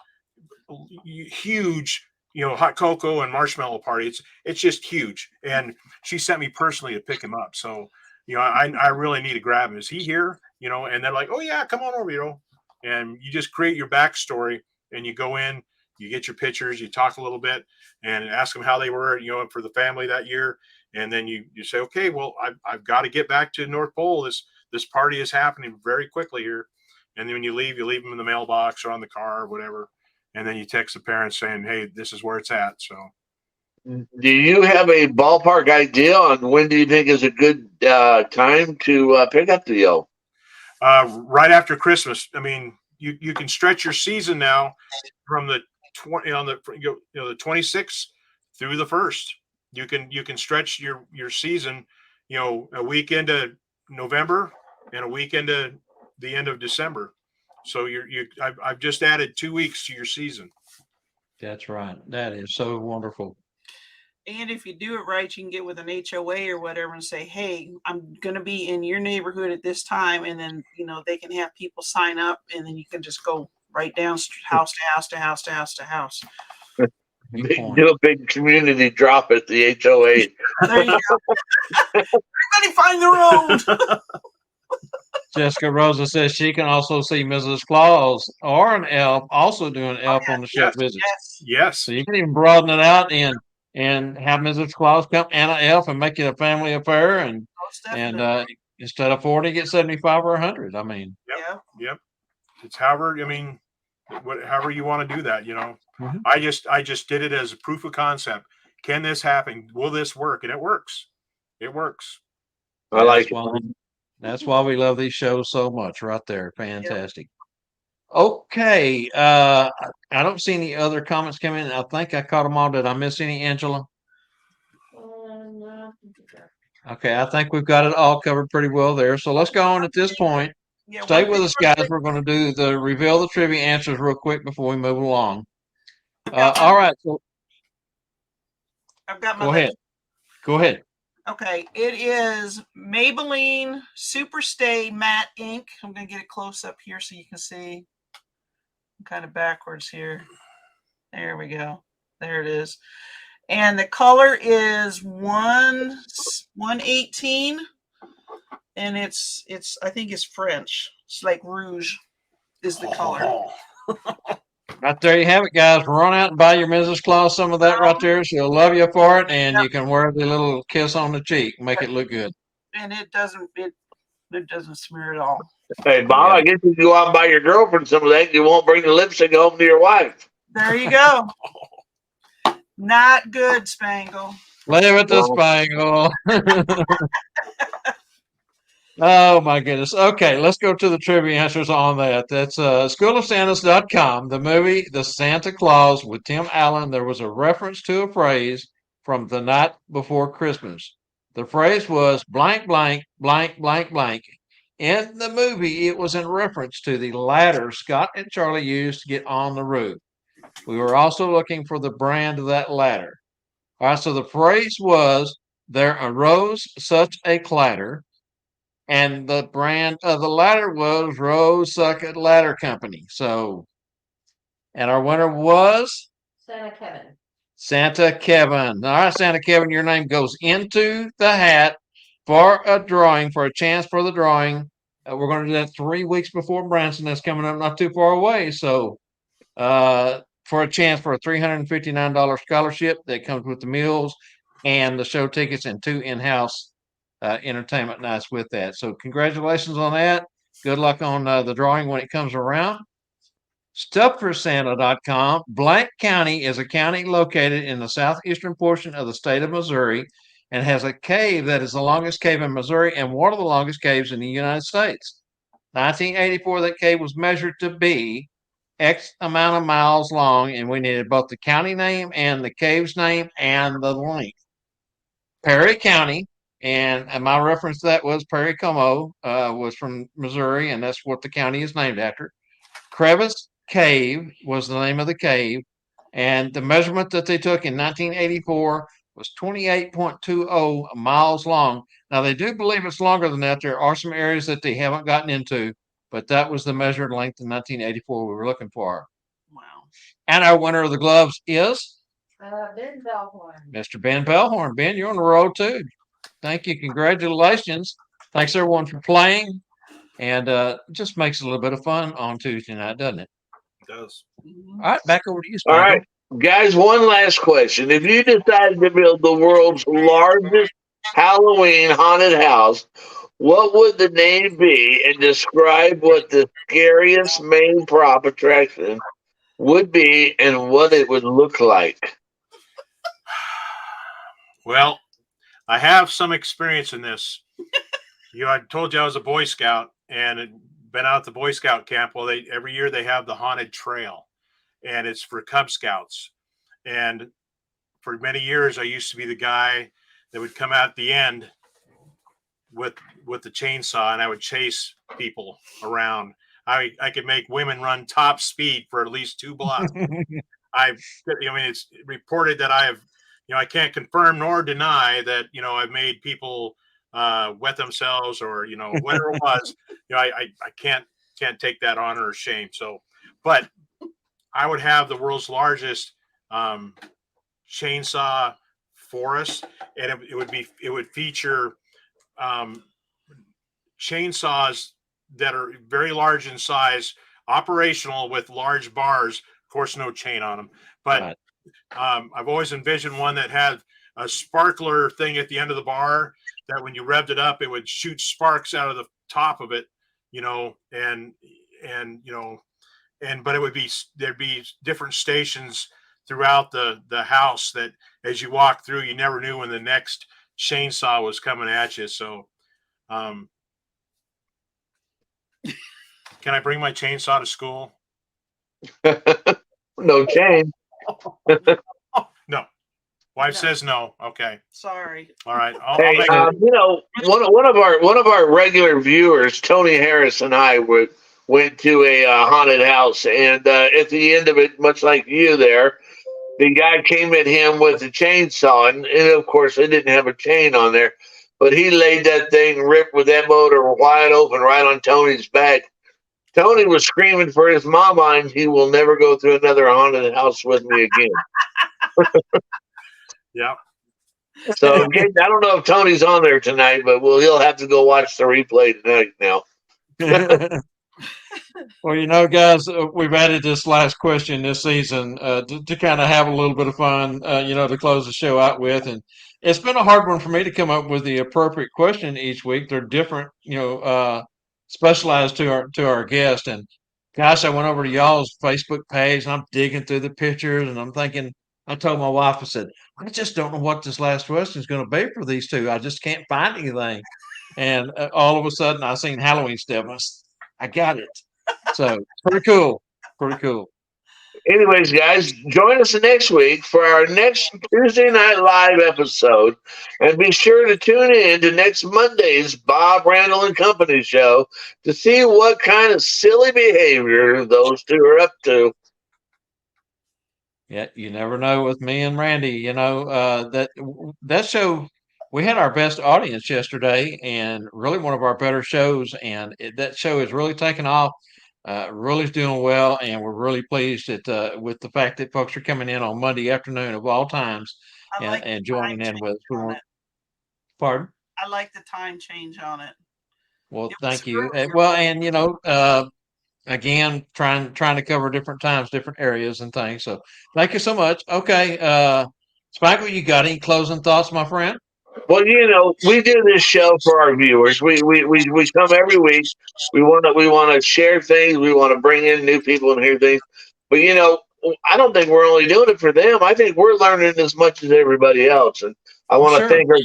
huge, hot cocoa and marshmallow party, it's just huge. And she sent me personally to pick him up. So, I really need to grab him. Is he here? And they're like, oh yeah, come on over, and you just create your backstory and you go in, you get your pictures, you talk a little bit and ask them how they were, for the family that year. And then you say, okay, well, I've got to get back to North Pole. This party is happening very quickly here. And then when you leave them in the mailbox or on the car or whatever. And then you text the parents saying, hey, this is where it's at. So do you have a ballpark idea on when do you think is a good time to pick up the elf? Right after Christmas. I mean, you can stretch your season now from the 26th through the 1st. You can stretch your season, a week into November and a week into the end of December. So I've just added 2 weeks to your season. That's right. That is so wonderful. And if you do it right, you can get with an HOA or whatever and say, hey, I'm going to be in your neighborhood at this time. And then, they can have people sign up and then you can just go right down house to house to house to house to house. Do a big community drop at the HOA. There you go. Everybody find their own. Jessica Rosa says she can also see Mrs. Claus or an elf also doing elf on the shelf visits. Yes. So you can even broaden it out and have Mrs. Claus come and an elf and make it a family affair. And instead of 40, get 75 or 100. I mean, yep. It's however you want to do that. Mm-hmm. I just did it as a proof of concept. Can this happen? Will this work? And it works. It works. I like it. That's why we love these shows so much right there. Fantastic. Yep. Okay. I don't see any other comments coming in. I think I caught them all. Did I miss any, Angela? No. Okay. I think we've got it all covered pretty well there. So let's go on at this point. Stay with us, guys. We're going to do the reveal the trivia answers real quick before we move along. All right. So I've got my Go ahead. Go ahead. Okay, it is Maybelline Superstay Matte Ink. I'm going to get it close up here so you can see. I'm kind of backwards here. There we go. There it is. And the color is 118. And it's I think it's French. It's like rouge is the color. Right there you have it, guys. Run out and buy your Mrs. Claus some of that right there. She'll love you for it, and you can wear the little kiss on the cheek, make it look good. And it doesn't smear at all. Hey, Bob, I guess you go out and buy your girlfriend some of that. You won't bring the lipstick home to your wife. There you go. Not good, Spangle. Leave it to Well, Spangle. Oh my goodness. Okay, let's go to the trivia answers on that. That's schoolofsantas.com. The movie The Santa Claus with Tim Allen. There was a reference to a phrase from The Night Before Christmas. The phrase was blank, blank, blank, blank, blank. In the movie, it was in reference to the ladder Scott and Charlie used to get on the roof. We were also looking for the brand of that ladder. All right, so the phrase was there arose such a clatter, and the brand of the ladder was Rose Sucket Ladder Company. So, and our winner was Santa Kevin. Santa Kevin. All right, Santa Kevin, your name goes into the hat for a drawing, for a chance for the drawing. We're going to do that 3 weeks before Branson. That's coming up not too far away. So, for a chance for a $359 scholarship that comes with the meals and the show tickets and 2 in-house entertainment nights with that. So congratulations on that. Good luck on the drawing when it comes around. StuffForSanta.com. Blank County is a county located in the southeastern portion of the state of Missouri and has a cave that is the longest cave in Missouri and one of the longest caves in the United States. 1984, that cave was measured to be X amount of miles long, and we needed both the county name and the cave's name and the length. Perry County, and my reference to that was Perry Como, was from Missouri, and that's what the county is named after. Crevice Cave was the name of the cave, and the measurement that they took in 1984 was 28.20 miles long. Now, they do believe it's longer than that. There are some areas that they haven't gotten into, but that was the measured length in 1984 we were looking for. Wow. And our winner of the gloves is Ben Bellhorn. Mr. Ben Bellhorn. Ben, you're on the road too. Thank you. Congratulations. Thanks everyone for playing. And it just makes it a little bit of fun on Tuesday night, doesn't it? It does. All right, back over to you, all Spangle. right, guys. One last question: if you decided to build the world's largest Halloween haunted house, what would the name be, and describe what the scariest main prop attraction would be and what it would look like? Well, I have some experience in this. I told you I was a Boy Scout and had been out at the Boy Scout camp. Well, every year they have the haunted trail, and it's for Cub Scouts. And for many years, I used to be the guy that would come out at the end with the chainsaw, and I would chase people around. I could make women run top speed for at least 2 blocks. It's reported that I can't confirm nor deny that, I've made people wet themselves or, whatever it was. I can't take that honor or shame. So, but I would have the world's largest chainsaw forest, and it would feature chainsaws that are very large in size, operational with large bars. Of course, no chain on them. But Right. I've always envisioned one that had a sparkler thing at the end of the bar that when you revved it up, it would shoot sparks out of the top of it, but there'd be different stations throughout the house that as you walk through, you never knew when the next chainsaw was coming at you. So, can I bring my chainsaw to school? No chain. No. Wife No. says no. Okay. Sorry. All right. I'll Hey, make one of our regular viewers, Tony Harris, and I went to a haunted house, and at the end of it, much like you there, the guy came at him with a chainsaw, and of course, it didn't have a chain on there, but he laid that thing ripped with that motor wide open right on Tony's back. Tony was screaming for his mama, and he will never go through another haunted house with me again. Yeah. So again, I don't know if Tony's on there tonight, but he'll have to go watch the replay tonight now. Well, guys, we've added this last question this season to kind of have a little bit of fun, to close the show out with. And it's been a hard one for me to come up with the appropriate question each week. They're different, specialized to our guest. And gosh, I went over to y'all's Facebook page and I'm digging through the pictures and I'm thinking, I told my wife, I said, I just don't know what this last question is going to be for these two. I just can't find anything. And all of a sudden, I seen Halloween stuff. I got it. So pretty cool. Pretty cool. Anyways, guys, join us next week for our next Tuesday Night Live episode. And be sure to tune in to next Monday's Bob Randall and Company show to see what kind of silly behavior those two are up to. Yeah, you never know with me and Randy. That show, we had our best audience yesterday, and really one of our better shows. And that show is really taken off. Really doing well, and we're really pleased with the fact that folks are coming in on Monday afternoon of all times I like and the joining time in with us. change on it. Pardon? I like the time change on it. Well, It was thank you. earlier. Well, and again, trying to cover different times, different areas and things. So thank you so much. Okay, Spiker, you got any closing thoughts, my friend? Well, we do this show for our viewers. We come every week. We want to share things. We want to bring in new people and hear things. But I don't think we're only doing it for them. I think we're learning as much as everybody else. And I Well, want to sure. thank our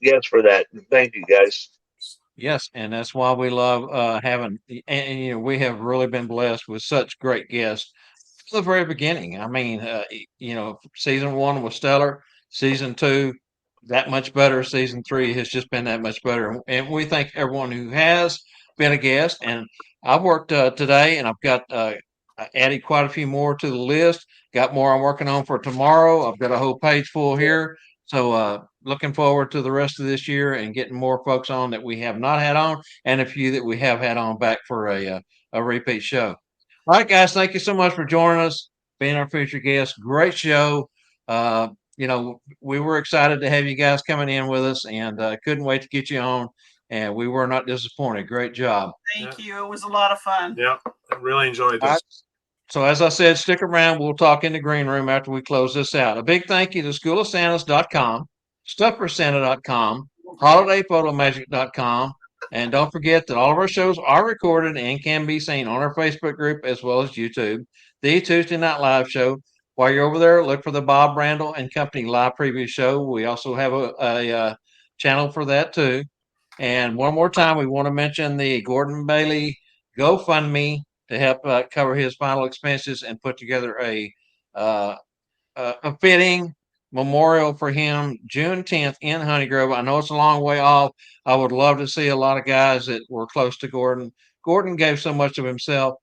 guests for that. Thank you, guys. Yes, and that's why we love having, we have really been blessed with such great guests from the very beginning. I mean, season one was stellar. Season two, that much better. Season three has just been that much better. And we thank everyone who has been a guest. And I've worked today, and I've got added quite a few more to the list. Got more I'm working on for tomorrow. I've got a whole page full here. So looking forward to the rest of this year and getting more folks on that we have not had on, and a few that we have had on back for a repeat show. All right, guys, thank you so much for joining us, being our featured guest. Great show. We were excited to have you guys coming in with us, and couldn't wait to get you on. And we were not disappointed. Great job. Thank you. It was a lot of fun. Yeah, I really enjoyed All this. right. So as I said, stick around. We'll talk in the green room after we close this out. A big thank you to schoolofsantas.com, stuffersanta.com, holidayphotomagic.com, and don't forget that all of our shows are recorded and can be seen on our Facebook group as well as YouTube. The Tuesday Night Live Show. While you're over there, look for the Bob Randall and Company live preview show. We also have a channel for that too. And one more time, we want to mention the Gordon Bailey GoFundMe to help cover his final expenses and put together uh, a fitting memorial for him June 10th in Honey Grove. I know it's a long way off. I would love to see a lot of guys that were close to Gordon. Gordon gave so much of himself.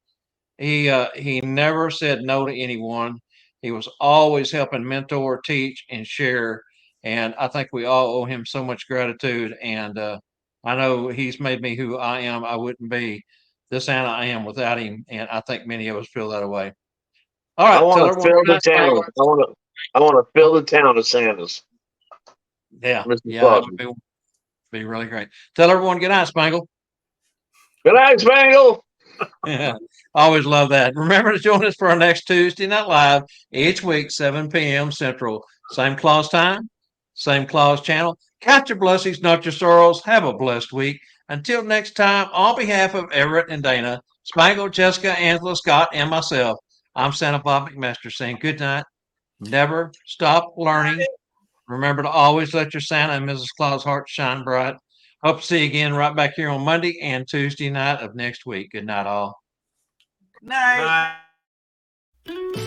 He never said no to anyone. He was always helping mentor, teach, and share. And I think we all owe him so much gratitude. And I know he's made me who I am. I wouldn't be the Santa I am without him. And I think many of us feel that way. All I right, tell want to everyone fill good the night, town. Spangle. I want to fill the town of Santas. Yeah, Mr. that Clausen. would be really great. Tell everyone good night, Spangle. Good night, Spangle. Yeah, always love that. Remember to join us for our next Tuesday Night Live each week, 7 p.m. Central. Same clause time, same clause channel. Count your blessings, not your sorrows. Have a blessed week. Until next time, on behalf of Everett and Dana, Spangle, Jessica, Angela, Scott, and myself, I'm Santa Bob McMaster saying good night. Never stop learning. Remember to always let your Santa and Mrs. Claus heart shine bright. Hope to see you again right back here on Monday and Tuesday night of next week. Good night, all. Night. Night.